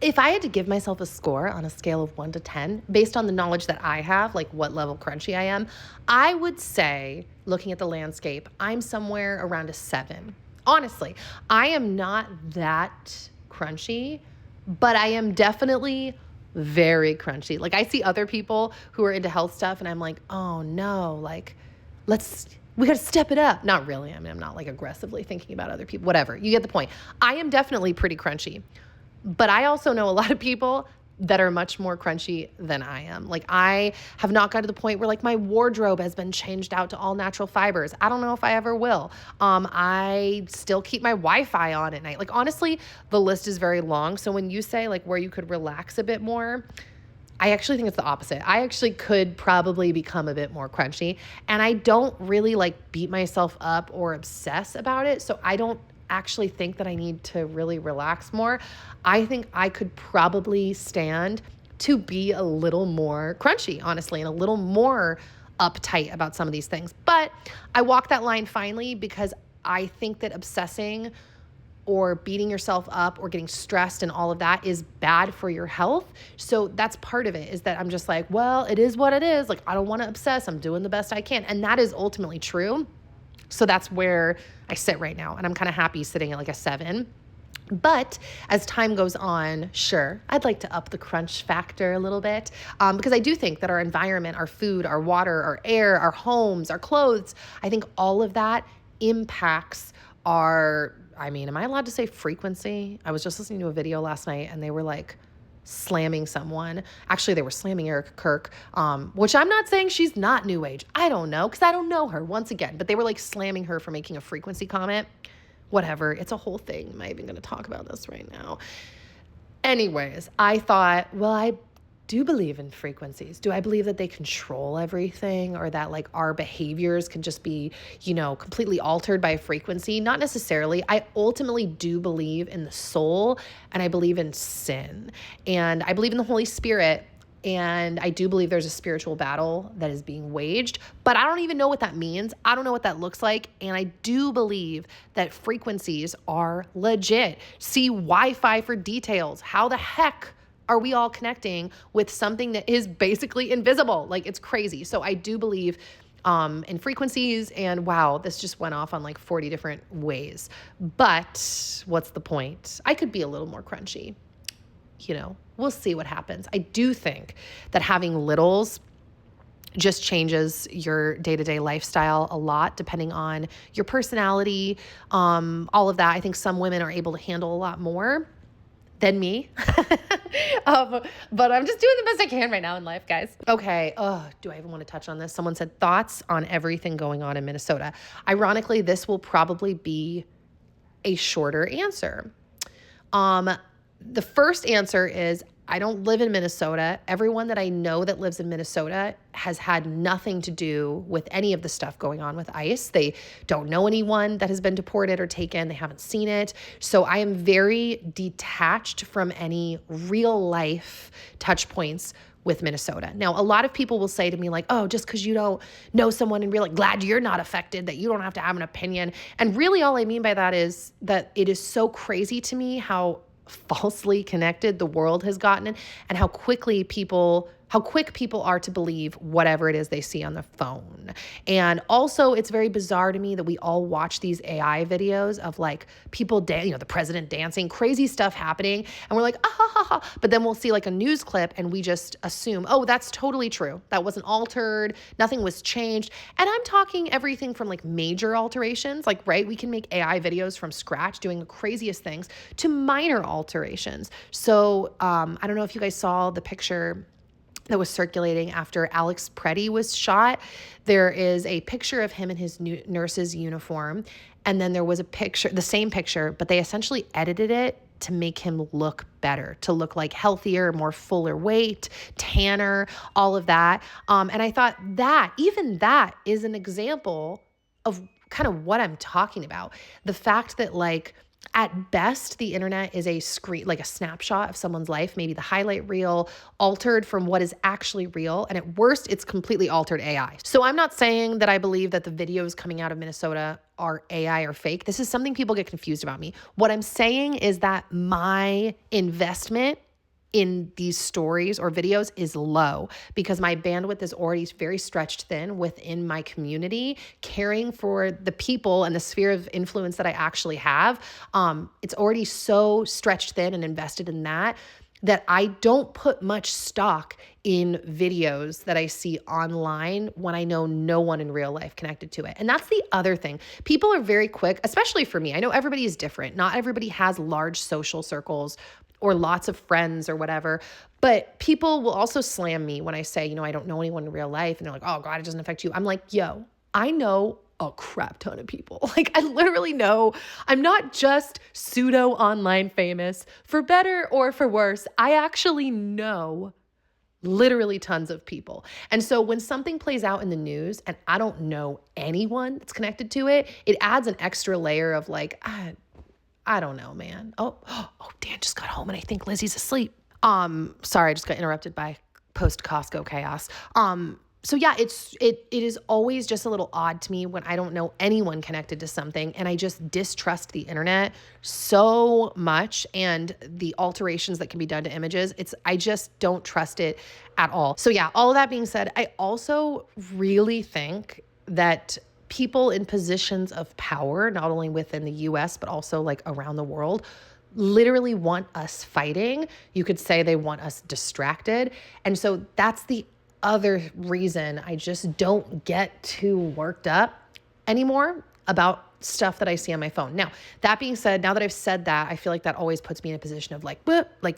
Speaker 1: if I had to give myself a score on a scale of 1 to 10, based on the knowledge that I have, like what level crunchy I am, I would say, looking at the landscape, I'm somewhere around a 7. Honestly, I am not that crunchy, but I am definitely very crunchy. Like I see other people who are into health stuff and I'm like, oh no, like we got to step it up. Not really. I mean, I'm not like aggressively thinking about other people, whatever. You get the point. I am definitely pretty crunchy, but I also know a lot of people that are much more crunchy than I am. Like I have not got to the point where like my wardrobe has been changed out to all natural fibers. I don't know if I ever will. I still keep my Wi-Fi on at night. Like honestly, the list is very long. So when you say like where you could relax a bit more, I actually think it's the opposite. I actually could probably become a bit more crunchy and I don't really like beat myself up or obsess about it. So I don't actually think that I need to really relax more. I think I could probably stand to be a little more crunchy, honestly, and a little more uptight about some of these things. But I walk that line finely because I think that obsessing or beating yourself up or getting stressed and all of that is bad for your health. So that's part of it, is that I'm just like, well, it is what it is. Like, I don't want to obsess. I'm doing the best I can. And that is ultimately true. So that's where I sit right now. And I'm kind of happy sitting at like a 7. But as time goes on, sure, I'd like to up the crunch factor a little bit, because I do think that our environment, our food, our water, our air, our homes, our clothes, I think all of that impacts our, I mean, am I allowed to say frequency? I was just listening to a video last night and they were like slamming someone. Actually, they were slamming Erica Kirk, which I'm not saying she's not new age. I don't know, because I don't know her once again, but they were like slamming her for making a frequency comment. Whatever. It's a whole thing. Am I even going to talk about this right now? Anyways, I thought, well, I do believe in frequencies. Do I believe that they control everything, or that like our behaviors can just be, you know, completely altered by a frequency? Not necessarily. I ultimately do believe in the soul, and I believe in sin, and I believe in the Holy Spirit. And I do believe there's a spiritual battle that is being waged, but I don't even know what that means. I don't know what that looks like. And I do believe that frequencies are legit. See Wi-Fi for details. How the heck are we all connecting with something that is basically invisible? Like, it's crazy. So I do believe in frequencies, and wow, this just went off on like 40 different ways. But what's the point? I could be a little more crunchy. You know, we'll see what happens. I do think that having littles just changes your day-to-day lifestyle a lot, depending on your personality, all of that. I think some women are able to handle a lot more than me. But I'm just doing the best I can right now in life, guys. Okay. Do I even want to touch on this? Someone said thoughts on everything going on in Minnesota. Ironically, this will probably be a shorter answer. The first answer is I don't live in Minnesota. Everyone that I know that lives in Minnesota has had nothing to do with any of the stuff going on with ICE. They don't know anyone that has been deported or taken. They haven't seen it. So I am very detached from any real life touch points with Minnesota. Now, a lot of people will say to me like, oh, just because you don't know someone and really glad you're not affected, that you don't have to have an opinion. And really all I mean by that is that it is so crazy to me how falsely connected the world has gotten and how quick people are to believe whatever it is they see on the phone. And also it's very bizarre to me that we all watch these AI videos of like people, the president dancing, crazy stuff happening. And we're like, ah, ha, ha, ha. But then we'll see like a news clip and we just assume, oh, that's totally true. That wasn't altered. Nothing was changed. And I'm talking everything from like major alterations, like, right, we can make AI videos from scratch doing the craziest things to minor alterations. So I don't know if you guys saw the picture that was circulating after Alex Preddy was shot. There is a picture of him in his nurse's uniform. And then there was a picture, the same picture, but they essentially edited it to make him look better, to look like healthier, more fuller weight, tanner, all of that. And I thought even that is an example of kind of what I'm talking about. The fact that like, at best, the internet is a screen, like a snapshot of someone's life, maybe the highlight reel, altered from what is actually real. And at worst, it's completely altered AI. So I'm not saying that I believe that the videos coming out of Minnesota are AI or fake. This is something people get confused about me. What I'm saying is that my investment in these stories or videos is low because my bandwidth is already very stretched thin within my community, caring for the people and the sphere of influence that I actually have. It's already so stretched thin and invested in that I don't put much stock in videos that I see online when I know no one in real life connected to it. And that's the other thing. People are very quick, especially for me. I know everybody is different. Not everybody has large social circles or lots of friends or whatever. But people will also slam me when I say, I don't know anyone in real life. And they're like, oh God, it doesn't affect you. I'm like, yo, I know a crap ton of people. Like I literally know I'm not just pseudo online famous for better or for worse. I actually know literally tons of people. And so when something plays out in the news and I don't know anyone that's connected to it, it adds an extra layer of like, I don't know, man. Oh, Dan just got home and I think Lizzie's asleep. Sorry, I just got interrupted by post Costco chaos. So yeah, it is always just a little odd to me when I don't know anyone connected to something and I just distrust the internet so much and the alterations that can be done to images. I just don't trust it at all. So yeah, all of that being said, I also really think that people in positions of power, not only within the US, but also like around the world, literally want us fighting. You could say they want us distracted. And so that's the other reason I just don't get too worked up anymore about stuff that I see on my phone. Now, that being said, now that I've said that, I feel like that always puts me in a position of like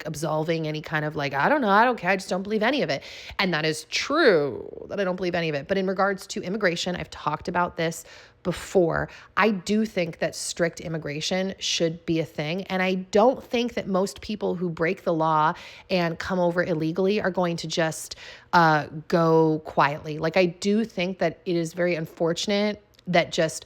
Speaker 1: absolving any kind of like, I don't know, I don't care, I just don't believe any of it. And that is true that I don't believe any of it. But in regards to immigration, I've talked about this before. I do think that strict immigration should be a thing. And I don't think that most people who break the law and come over illegally are going to just go quietly. Like I do think that it is very unfortunate that just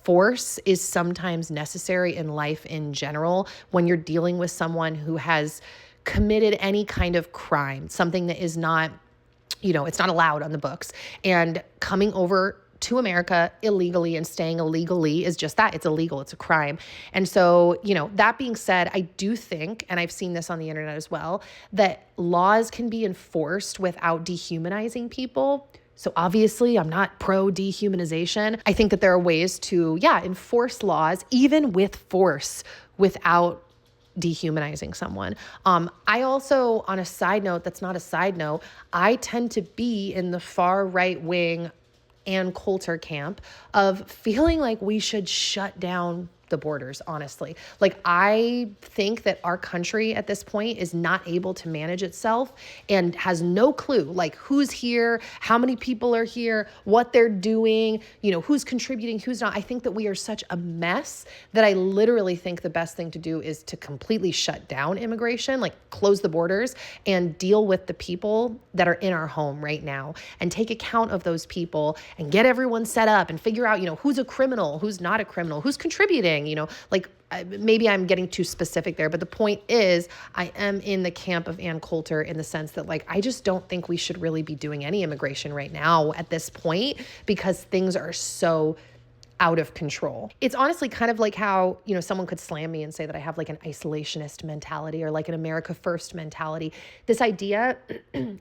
Speaker 1: force is sometimes necessary in life in general when you're dealing with someone who has committed any kind of crime, something that is not, it's not allowed on the books. And coming over to America illegally and staying illegally is just that. It's illegal. It's a crime. And so, that being said, I do think, and I've seen this on the internet as well, that laws can be enforced without dehumanizing people. So obviously I'm not pro dehumanization. I think that there are ways to, enforce laws, even with force, without dehumanizing someone. I also, on a side note, that's not a side note, I tend to be in the far right wing Ann Coulter camp of feeling like we should shut down the borders, honestly. Like, I think that our country at this point is not able to manage itself and has no clue, like, who's here, how many people are here, what they're doing, who's contributing, who's not. I think that we are such a mess that I literally think the best thing to do is to completely shut down immigration, like close the borders and deal with the people that are in our home right now and take account of those people and get everyone set up and figure out, who's a criminal, who's not a criminal, who's contributing, like maybe I'm getting too specific there, but the point is I am in the camp of Ann Coulter in the sense that, like, I just don't think we should really be doing any immigration right now at this point because things are so out of control. It's honestly kind of like how, someone could slam me and say that I have like an isolationist mentality or like an America first mentality. This idea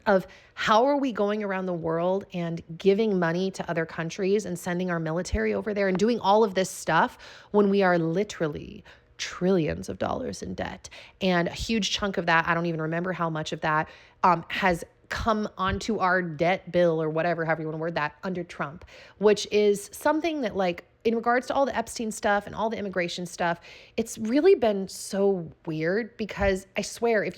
Speaker 1: of how are we going around the world and giving money to other countries and sending our military over there and doing all of this stuff when we are literally trillions of dollars in debt. And a huge chunk of that, I don't even remember how much of that, has come onto our debt bill or whatever, however you want to word that, under Trump, which is something that, like, in regards to all the Epstein stuff and all the immigration stuff, it's really been so weird because I swear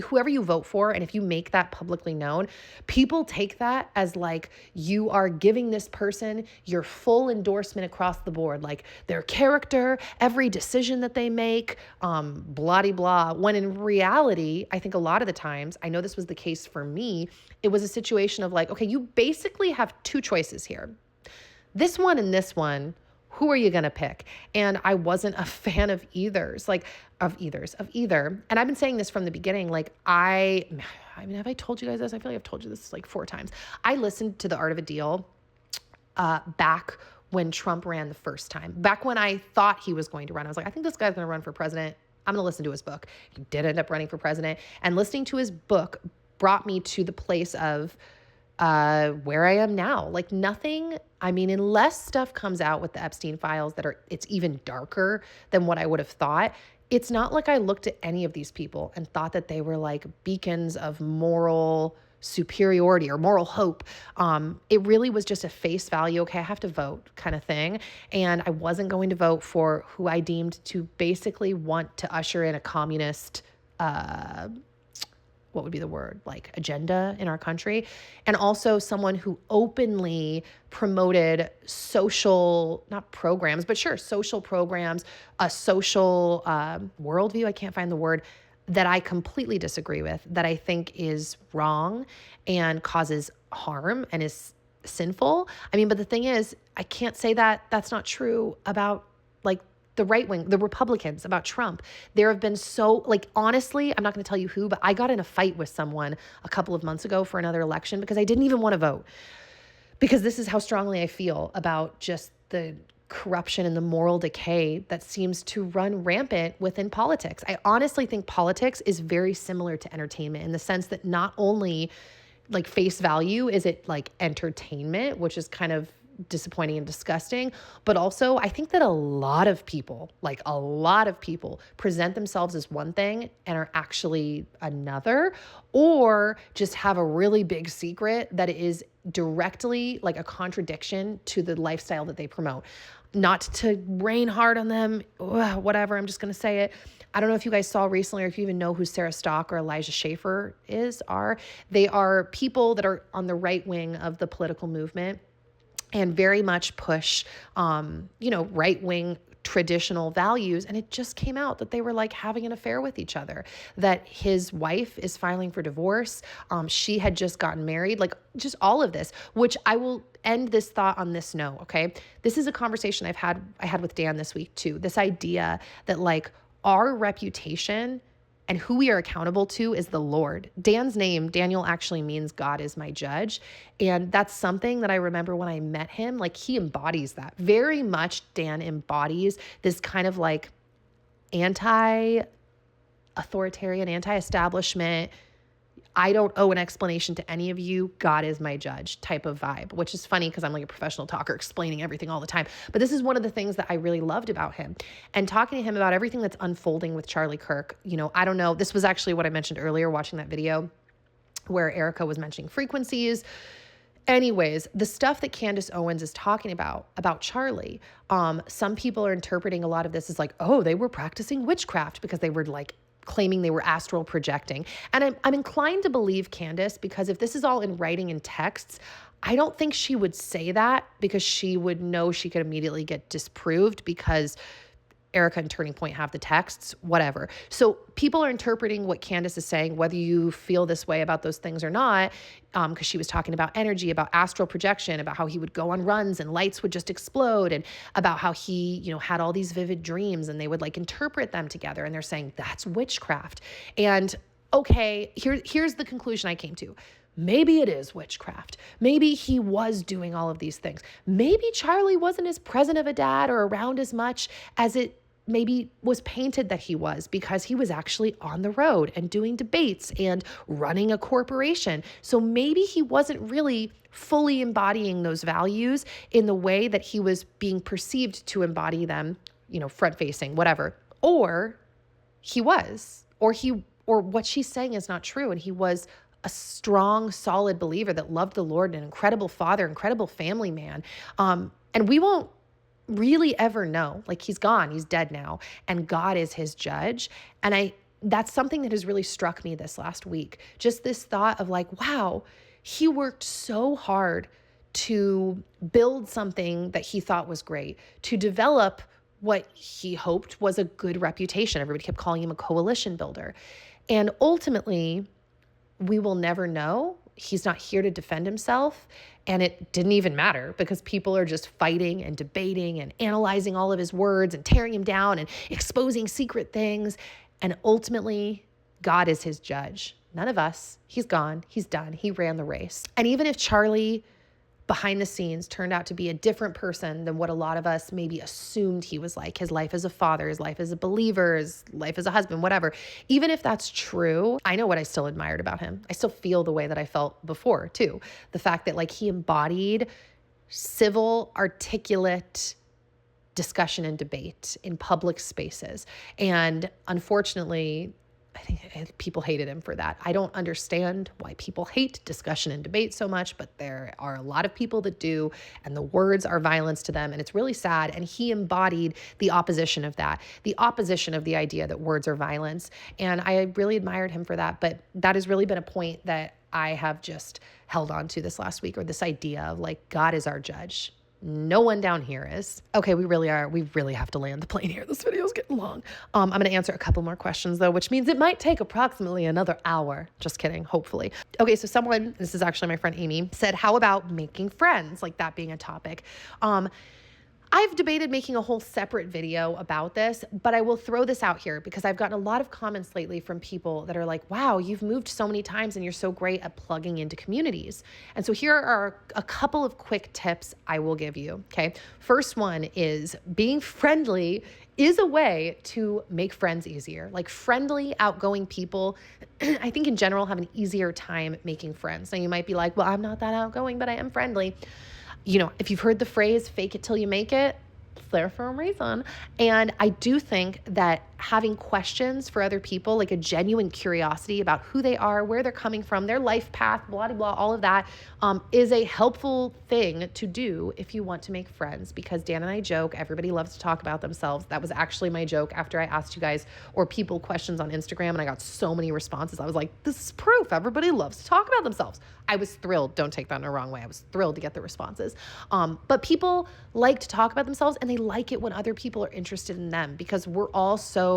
Speaker 1: whoever you vote for, and if you make that publicly known, people take that as like you are giving this person your full endorsement across the board, like their character, every decision that they make, blah, de blah. When in reality, I think a lot of the times, I know this was the case for me, it was a situation of like, okay, you basically have two choices here. This one and this one, who are you going to pick? And I wasn't a fan of either. And I've been saying this from the beginning. Like, I mean, have I told you guys this? I feel like I've told you this like 4 times. I listened to The Art of a Deal back when Trump ran the first time. Back when I thought he was going to run. I was like, I think this guy's going to run for president. I'm going to listen to his book. He did end up running for president. And listening to his book brought me to the place of where I am now. Like, nothing, I mean, unless stuff comes out with the Epstein files it's even darker than what I would have thought. It's not like I looked at any of these people and thought that they were like beacons of moral superiority or moral hope. It really was just a face value. Okay, I have to vote kind of thing. And I wasn't going to vote for who I deemed to basically want to usher in a communist, what would be the word, like agenda in our country. And also someone who openly promoted social, not programs, but sure, social programs, a social worldview, I can't find the word, that I completely disagree with, that I think is wrong and causes harm and is sinful. I mean, but the thing is, I can't say that that's not true about like the right wing, the Republicans, about Trump. There have been so, like, honestly, I'm not going to tell you who, but I got in a fight with someone a couple of months ago for another election because I didn't even want to vote. Because this is how strongly I feel about just the corruption and the moral decay that seems to run rampant within politics. I honestly think politics is very similar to entertainment in the sense that not only like face value is it like entertainment, which is kind of disappointing and disgusting, but also I think that a lot of people present themselves as one thing and are actually another, or just have a really big secret that is directly like a contradiction to the lifestyle that they promote. Not to rain hard on them, whatever, I'm just going to say it. I don't know if you guys saw recently or if you even know who Sarah Stock or Elijah Schaffer are. They are people that are on the right wing of the political movement and very much push, right-wing traditional values. And it just came out that they were like having an affair with each other, that his wife is filing for divorce. She had just gotten married, like just all of this, which I will end this thought on this note. Okay. This is a conversation I had with Dan this week too. This idea that like our reputation and who we are accountable to is the Lord. Dan's name, Daniel, actually means God is my judge. And that's something that I remember when I met him, like he embodies that. Very much Dan embodies this kind of like anti-authoritarian, anti-establishment, I don't owe an explanation to any of you, God is my judge type of vibe, which is funny because I'm like a professional talker explaining everything all the time. But this is one of the things that I really loved about him. And talking to him about everything that's unfolding with Charlie Kirk, I don't know, this was actually what I mentioned earlier watching that video where Erica was mentioning frequencies. anyways, the stuff that Candace Owens is talking about Charlie, some people are interpreting a lot of this as like, oh, they were practicing witchcraft because they were like claiming they were astral projecting. And I'm inclined to believe Candace, because if this is all in writing and texts, I don't think she would say that, because she would know she could immediately get disproved, because Erica and Turning Point have the texts, whatever. So people are interpreting what Candace is saying, whether you feel this way about those things or not, because she was talking about energy, about astral projection, about how he would go on runs and lights would just explode, and about how he, had all these vivid dreams and they would like interpret them together. And they're saying that's witchcraft. And okay, here's the conclusion I came to. Maybe it is witchcraft. Maybe he was doing all of these things. Maybe Charlie wasn't as present of a dad or around as much as it maybe was painted that he was, because he was actually on the road and doing debates and running a corporation. So maybe he wasn't really fully embodying those values in the way that he was being perceived to embody them, front facing, whatever. Or he was, or what she's saying is not true. And he was a strong, solid believer that loved the Lord, an incredible father, incredible family man. And we won't really ever know. Like, he's gone, he's dead now, and God is his judge. And that's something that has really struck me this last week. Just this thought of like, wow, he worked so hard to build something that he thought was great, to develop what he hoped was a good reputation. Everybody kept calling him a coalition builder. And ultimately, we will never know. He's not here to defend himself. And it didn't even matter, because people are just fighting and debating and analyzing all of his words and tearing him down and exposing secret things. And ultimately, God is his judge. None of us. He's gone. He's done. He ran the race. And even if Charlie behind the scenes turned out to be a different person than what a lot of us maybe assumed he was like, his life as a father, his life as a believer, his life as a husband, whatever. Even if that's true, I know what I still admired about him. I still feel the way that I felt before too. The fact that like he embodied civil, articulate discussion and debate in public spaces. And unfortunately, I think people hated him for that. I don't understand why people hate discussion and debate so much, but there are a lot of people that do, and the words are violence to them, and it's really sad. And he embodied the opposition of that, the opposition of the idea that words are violence. And I really admired him for that. But that has really been a point that I have just held on to this last week, or this idea of like, God is our judge. No one down here is. Okay, we really have to land the plane here. This video is getting long. I'm going to answer a couple more questions though, which means it might take approximately another hour. Just kidding, hopefully. Okay, so someone, this is actually my friend Amy, said, how about making friends? Like that being a topic. I've debated making a whole separate video about this, but I will throw this out here because I've gotten a lot of comments lately from people that are like, wow, you've moved so many times and you're so great at plugging into communities. And so here are a couple of quick tips I will give you, okay? First one is being friendly is a way to make friends easier. Like friendly, outgoing people, I think in general have an easier time making friends. Now you might be like, well, I'm not that outgoing, but I am friendly. If you've heard the phrase, fake it till you make it, it's there for a reason. And I do think that having questions for other people, like a genuine curiosity about who they are, where they're coming from, their life path, blah, blah, blah, all of that is a helpful thing to do if you want to make friends. Because Dan and I joke, everybody loves to talk about themselves. That was actually my joke after I asked you guys or people questions on Instagram, and I got so many responses. I was like, this is proof. Everybody loves to talk about themselves. I was thrilled. Don't take that in the wrong way. I was thrilled to get the responses. But people like to talk about themselves, and they like it when other people are interested in them, because we're all so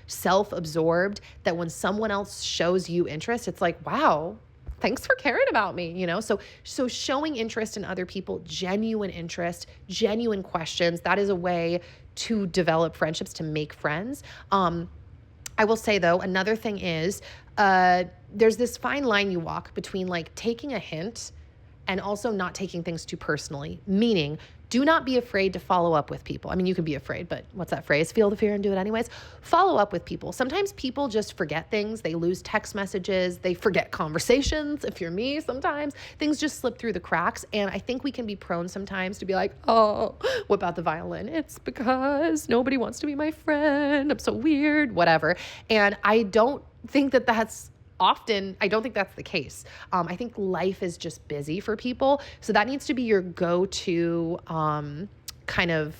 Speaker 1: self-absorbed that when someone else shows you interest, it's like, wow, thanks for caring about me, So showing interest in other people, genuine interest, genuine questions, that is a way to develop friendships, to make friends. I will say though, another thing is, there's this fine line you walk between like taking a hint and also not taking things too personally, meaning do not be afraid to follow up with people. I mean, you can be afraid, but what's that phrase? Feel the fear and do it anyways. Follow up with people. Sometimes people just forget things. They lose text messages. They forget conversations. If you're me, sometimes things just slip through the cracks. And I think we can be prone sometimes to be like, oh, what about the violin? It's because nobody wants to be my friend. I'm so weird, whatever. And I don't think that that's often, I don't think that's the case. I think life is just busy for people. So that needs to be your go-to kind of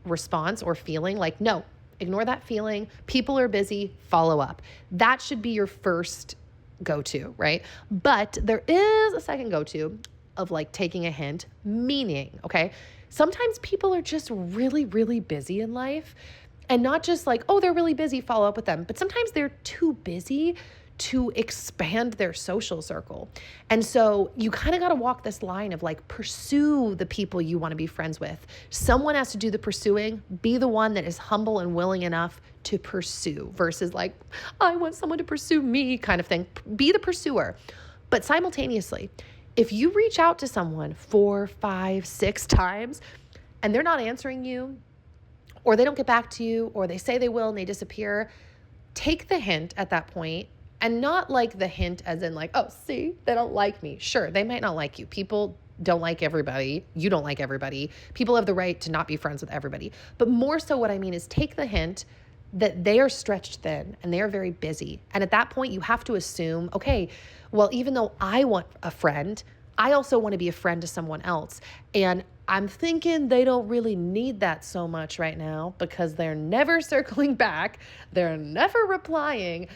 Speaker 1: response or feeling, like, no, ignore that feeling. People are busy, follow up. That should be your first go-to, right? But there is a second go-to of like taking a hint, meaning, okay? Sometimes people are just really, really busy in life, and not just like, oh, they're really busy, follow up with them, but sometimes they're too busy to expand their social circle. And so you kind of got to walk this line of like, pursue the people you want to be friends with. Someone has to do the pursuing. Be the one that is humble and willing enough to pursue versus like, I want someone to pursue me kind of thing. Be the pursuer. But simultaneously, if you reach out to someone 4, 5, 6 times and they're not answering you, or they don't get back to you, or they say they will and they disappear, take the hint at that point. And not like the hint as in like, oh, see, they don't like me. Sure, they might not like you. People don't like everybody. You don't like everybody. People have the right to not be friends with everybody. But more so what I mean is take the hint that they are stretched thin and they are very busy. And at that point, you have to assume, okay, well, even though I want a friend, I also want to be a friend to someone else. And I'm thinking they don't really need that so much right now because they're never circling back. They're never replying.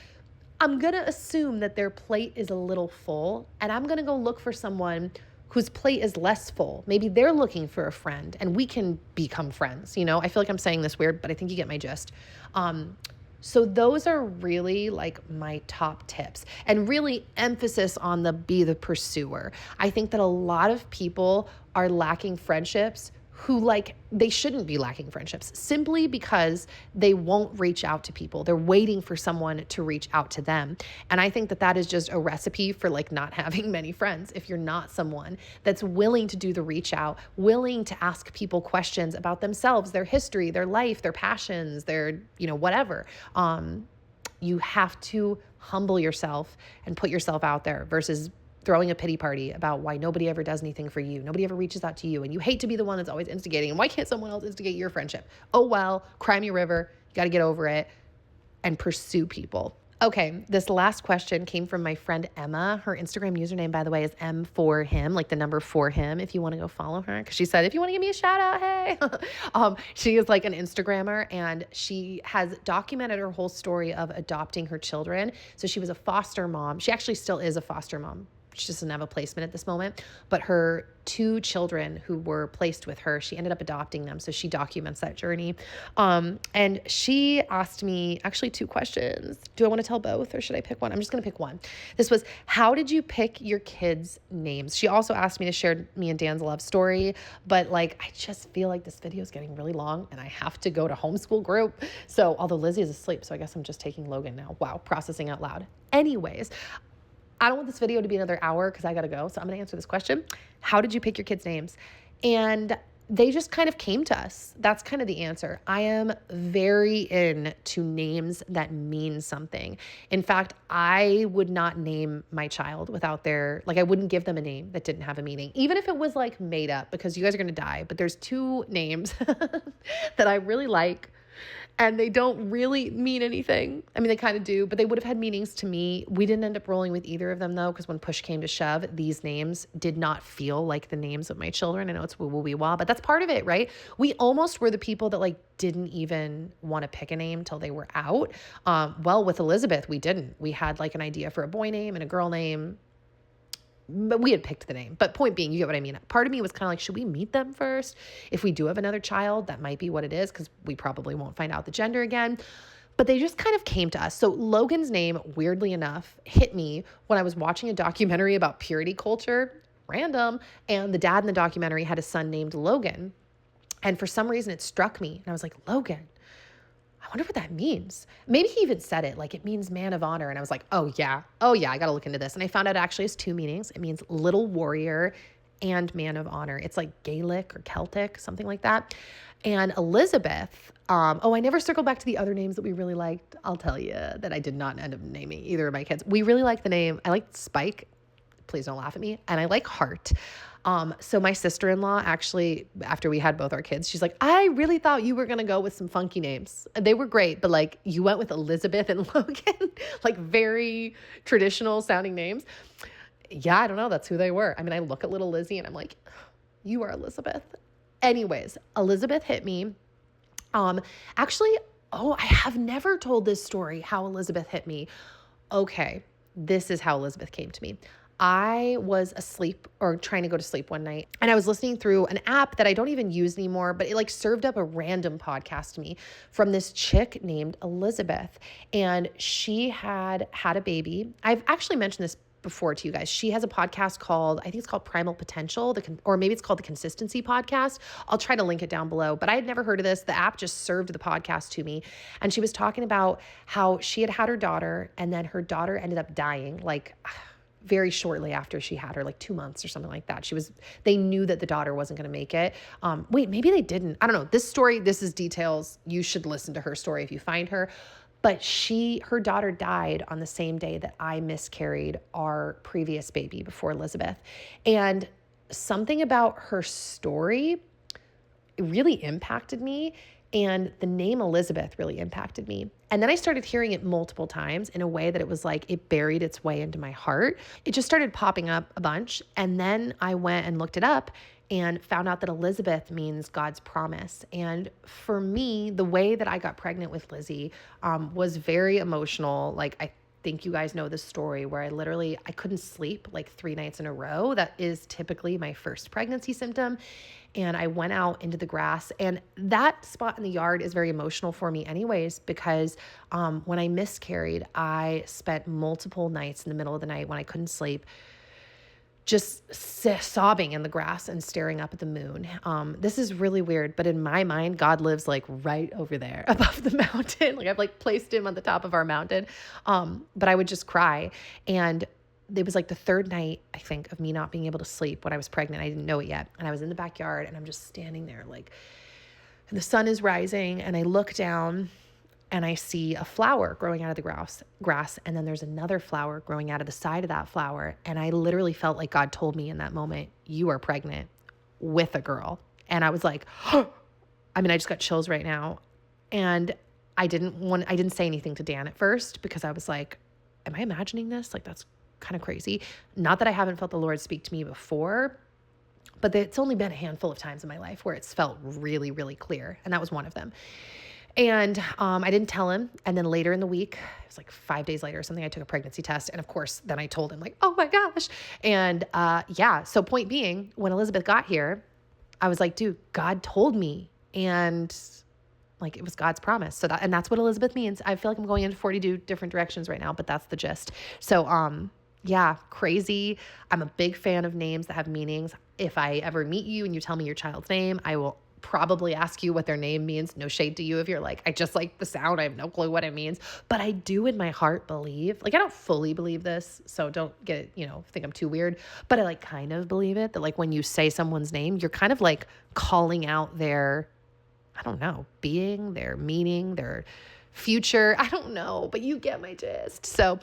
Speaker 1: I'm going to assume that their plate is a little full, and I'm going to go look for someone whose plate is less full. Maybe they're looking for a friend and we can become friends. You know, I feel like I'm saying this weird, but I think you get my gist. So those are really like my top tips, and really emphasis on be the pursuer. I think that a lot of people are lacking friendships who like, they shouldn't be lacking friendships simply because they won't reach out to people. They're waiting for someone to reach out to them. And I think that that is just a recipe for like not having many friends. If you're not someone that's willing to do the reach out, willing to ask people questions about themselves, their history, their life, their passions, their, you know, whatever. You have to humble yourself and put yourself out there versus throwing a pity party about why nobody ever does anything for you. Nobody ever reaches out to you, and you hate to be the one that's always instigating. And why can't someone else instigate your friendship? Oh, well, cry me a river. You got to get over it and pursue people. Okay, this last question came from my friend Emma. Her Instagram username, by the way, is M4him, like the number 4him, if you want to go follow her. Because she said, if you want to give me a shout out, hey. She is like an Instagrammer, and she has documented her whole story of adopting her children. So she was a foster mom. She actually still is a foster mom. She doesn't have a placement at this moment, but her 2 children who were placed with her, she ended up adopting them. So she documents that journey. And she asked me actually 2 questions. Do I want to tell both or should I pick one? I'm just going to pick one. This was, how did you pick your kids' names? She also asked me to share me and Dan's love story, but like, I just feel like this video is getting really long and I have to go to homeschool group. So although Lizzie is asleep, so I guess I'm just taking Logan now. Wow. Processing out loud. Anyways, I don't want this video to be another hour because I got to go. So I'm going to answer this question. How did you pick your kids' names? And they just kind of came to us. That's kind of the answer. I am very into names that mean something. In fact, I would not name my child without I wouldn't give them a name that didn't have a meaning, even if it was like made up, because you guys are going to die. But there's 2 names that I really like. And they don't really mean anything. I mean, they kind of do, but they would have had meanings to me. We didn't end up rolling with either of them, though, because when push came to shove, these names did not feel like the names of my children. I know it's woo-woo-wee-wah, but that's part of it, right? We almost were the people that like didn't even want to pick a name till they were out. Well, with Elizabeth, we didn't. We had like an idea for a boy name and a girl name, but we had picked the name. But point being, you get what I mean. Part of me was kind of like, should we meet them first? If we do have another child, that might be what it is, because we probably won't find out the gender again. But they just kind of came to us. So Logan's name, weirdly enough, hit me when I was watching a documentary about purity culture, random, and the dad in the documentary had a son named Logan. And for some reason, it struck me. And I was like, Logan, I wonder what that means. Maybe he even said it, like it means man of honor. And I was like, oh yeah, I got to look into this. And I found out it actually has 2 meanings. It means little warrior and man of honor. It's like Gaelic or Celtic, something like that. And Elizabeth, I never circled back to the other names that we really liked. I'll tell you that I did not end up naming either of my kids. We really liked the name. I liked Spike. Please don't laugh at me. And I like Heart. So my sister-in-law actually, after we had both our kids, she's like, I really thought you were going to go with some funky names. They were great, but like you went with Elizabeth and Logan, like very traditional sounding names. Yeah, I don't know. That's who they were. I mean, I look at little Lizzie and I'm like, you are Elizabeth. Anyways, Elizabeth hit me. Actually, I have never told this story, how Elizabeth hit me. Okay, this is how Elizabeth came to me. I was asleep or trying to go to sleep one night, and I was listening through an app that I don't even use anymore, but it like served up a random podcast to me from this chick named Elizabeth, and she had a baby. I've actually mentioned this before to you guys. She has a podcast called, I think it's called Primal Potential, or maybe it's called the Consistency Podcast. I'll try to link it down below, but I had never heard of this. The app just served the podcast to me. And she was talking about how she had her daughter, and then her daughter ended up dying like very shortly after she had her, like 2 months or something like that. They knew that the daughter wasn't going to make it. Wait, maybe they didn't. I don't know. This is details. You should listen to her story if you find her. But her daughter died on the same day that I miscarried our previous baby before Elizabeth. And something about her story really impacted me. And the name Elizabeth really impacted me. And then I started hearing it multiple times in a way that it was like it buried its way into my heart. It just started popping up a bunch. And then I went and looked it up and found out that Elizabeth means God's promise. And for me, the way that I got pregnant with Lizzie was very emotional. Like, I think you guys know the story where I couldn't sleep like 3 nights in a row. That is typically my first pregnancy symptom. And I went out into the grass, and that spot in the yard is very emotional for me anyways, because when I miscarried, I spent multiple nights in the middle of the night when I couldn't sleep, just sobbing in the grass and staring up at the moon. This is really weird, but in my mind, God lives like right over there above the mountain. Like I've like placed him on the top of our mountain. But I would just cry. And it was like the 3rd night, I think, of me not being able to sleep when I was pregnant. I didn't know it yet. And I was in the backyard, and I'm just standing there like, and the sun is rising, and I look down and I see a flower growing out of the grass. And then there's another flower growing out of the side of that flower. And I literally felt like God told me in that moment, you are pregnant with a girl. And I was like, I just got chills right now. And I didn't say anything to Dan at first, because I was like, am I imagining this? Like, that's kind of crazy. Not that I haven't felt the Lord speak to me before, but it's only been a handful of times in my life where it's felt really, really clear. And that was one of them. And I didn't tell him. And then later in the week, it was like 5 days later or something, I took a pregnancy test. And of course, then I told him like, oh my gosh. And so point being, when Elizabeth got here, I was like, dude, God told me. And like, it was God's promise. And that's what Elizabeth means. I feel like I'm going in 42 different directions right now, but that's the gist. So, yeah, crazy. I'm a big fan of names that have meanings. If I ever meet you and you tell me your child's name, I will probably ask you what their name means. No shade to you if you're like, I just like the sound. I have no clue what it means. But I do in my heart believe, like I don't fully believe this, so don't get, think I'm too weird. But I like kind of believe it, that like when you say someone's name, you're kind of like calling out their, I don't know, being, their meaning, their future. I don't know, but you get my gist. So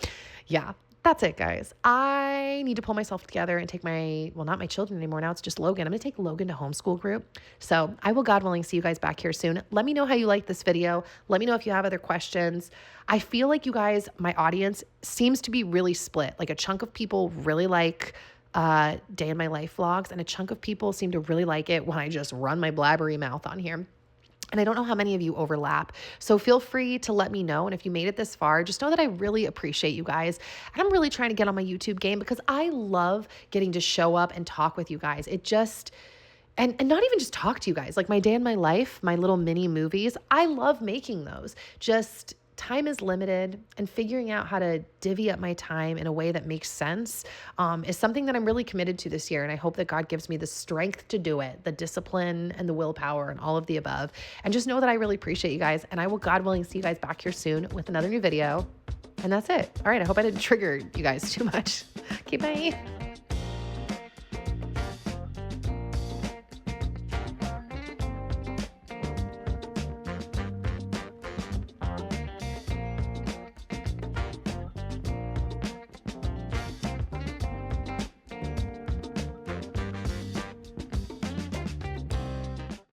Speaker 1: yeah. That's it, guys. I need to pull myself together and take not my children anymore. Now it's just Logan. I'm going to take Logan to homeschool group. So I will, God willing, see you guys back here soon. Let me know how you like this video. Let me know if you have other questions. I feel like you guys, my audience seems to be really split. Like a chunk of people really like day in my life vlogs, and a chunk of people seem to really like it when I just run my blabbery mouth on here. And I don't know how many of you overlap. So feel free to let me know. And if you made it this far, just know that I really appreciate you guys. And I'm really trying to get on my YouTube game, because I love getting to show up and talk with you guys. It just, and not even just talk to you guys, like my day in my life, my little mini movies. I love making those. Just time is limited, and figuring out how to divvy up my time in a way that makes sense is something that I'm really committed to this year. And I hope that God gives me the strength to do it, the discipline and the willpower and all of the above. And just know that I really appreciate you guys. And I will, God willing, see you guys back here soon with another new video. And that's it. All right. I hope I didn't trigger you guys too much. Okay, bye.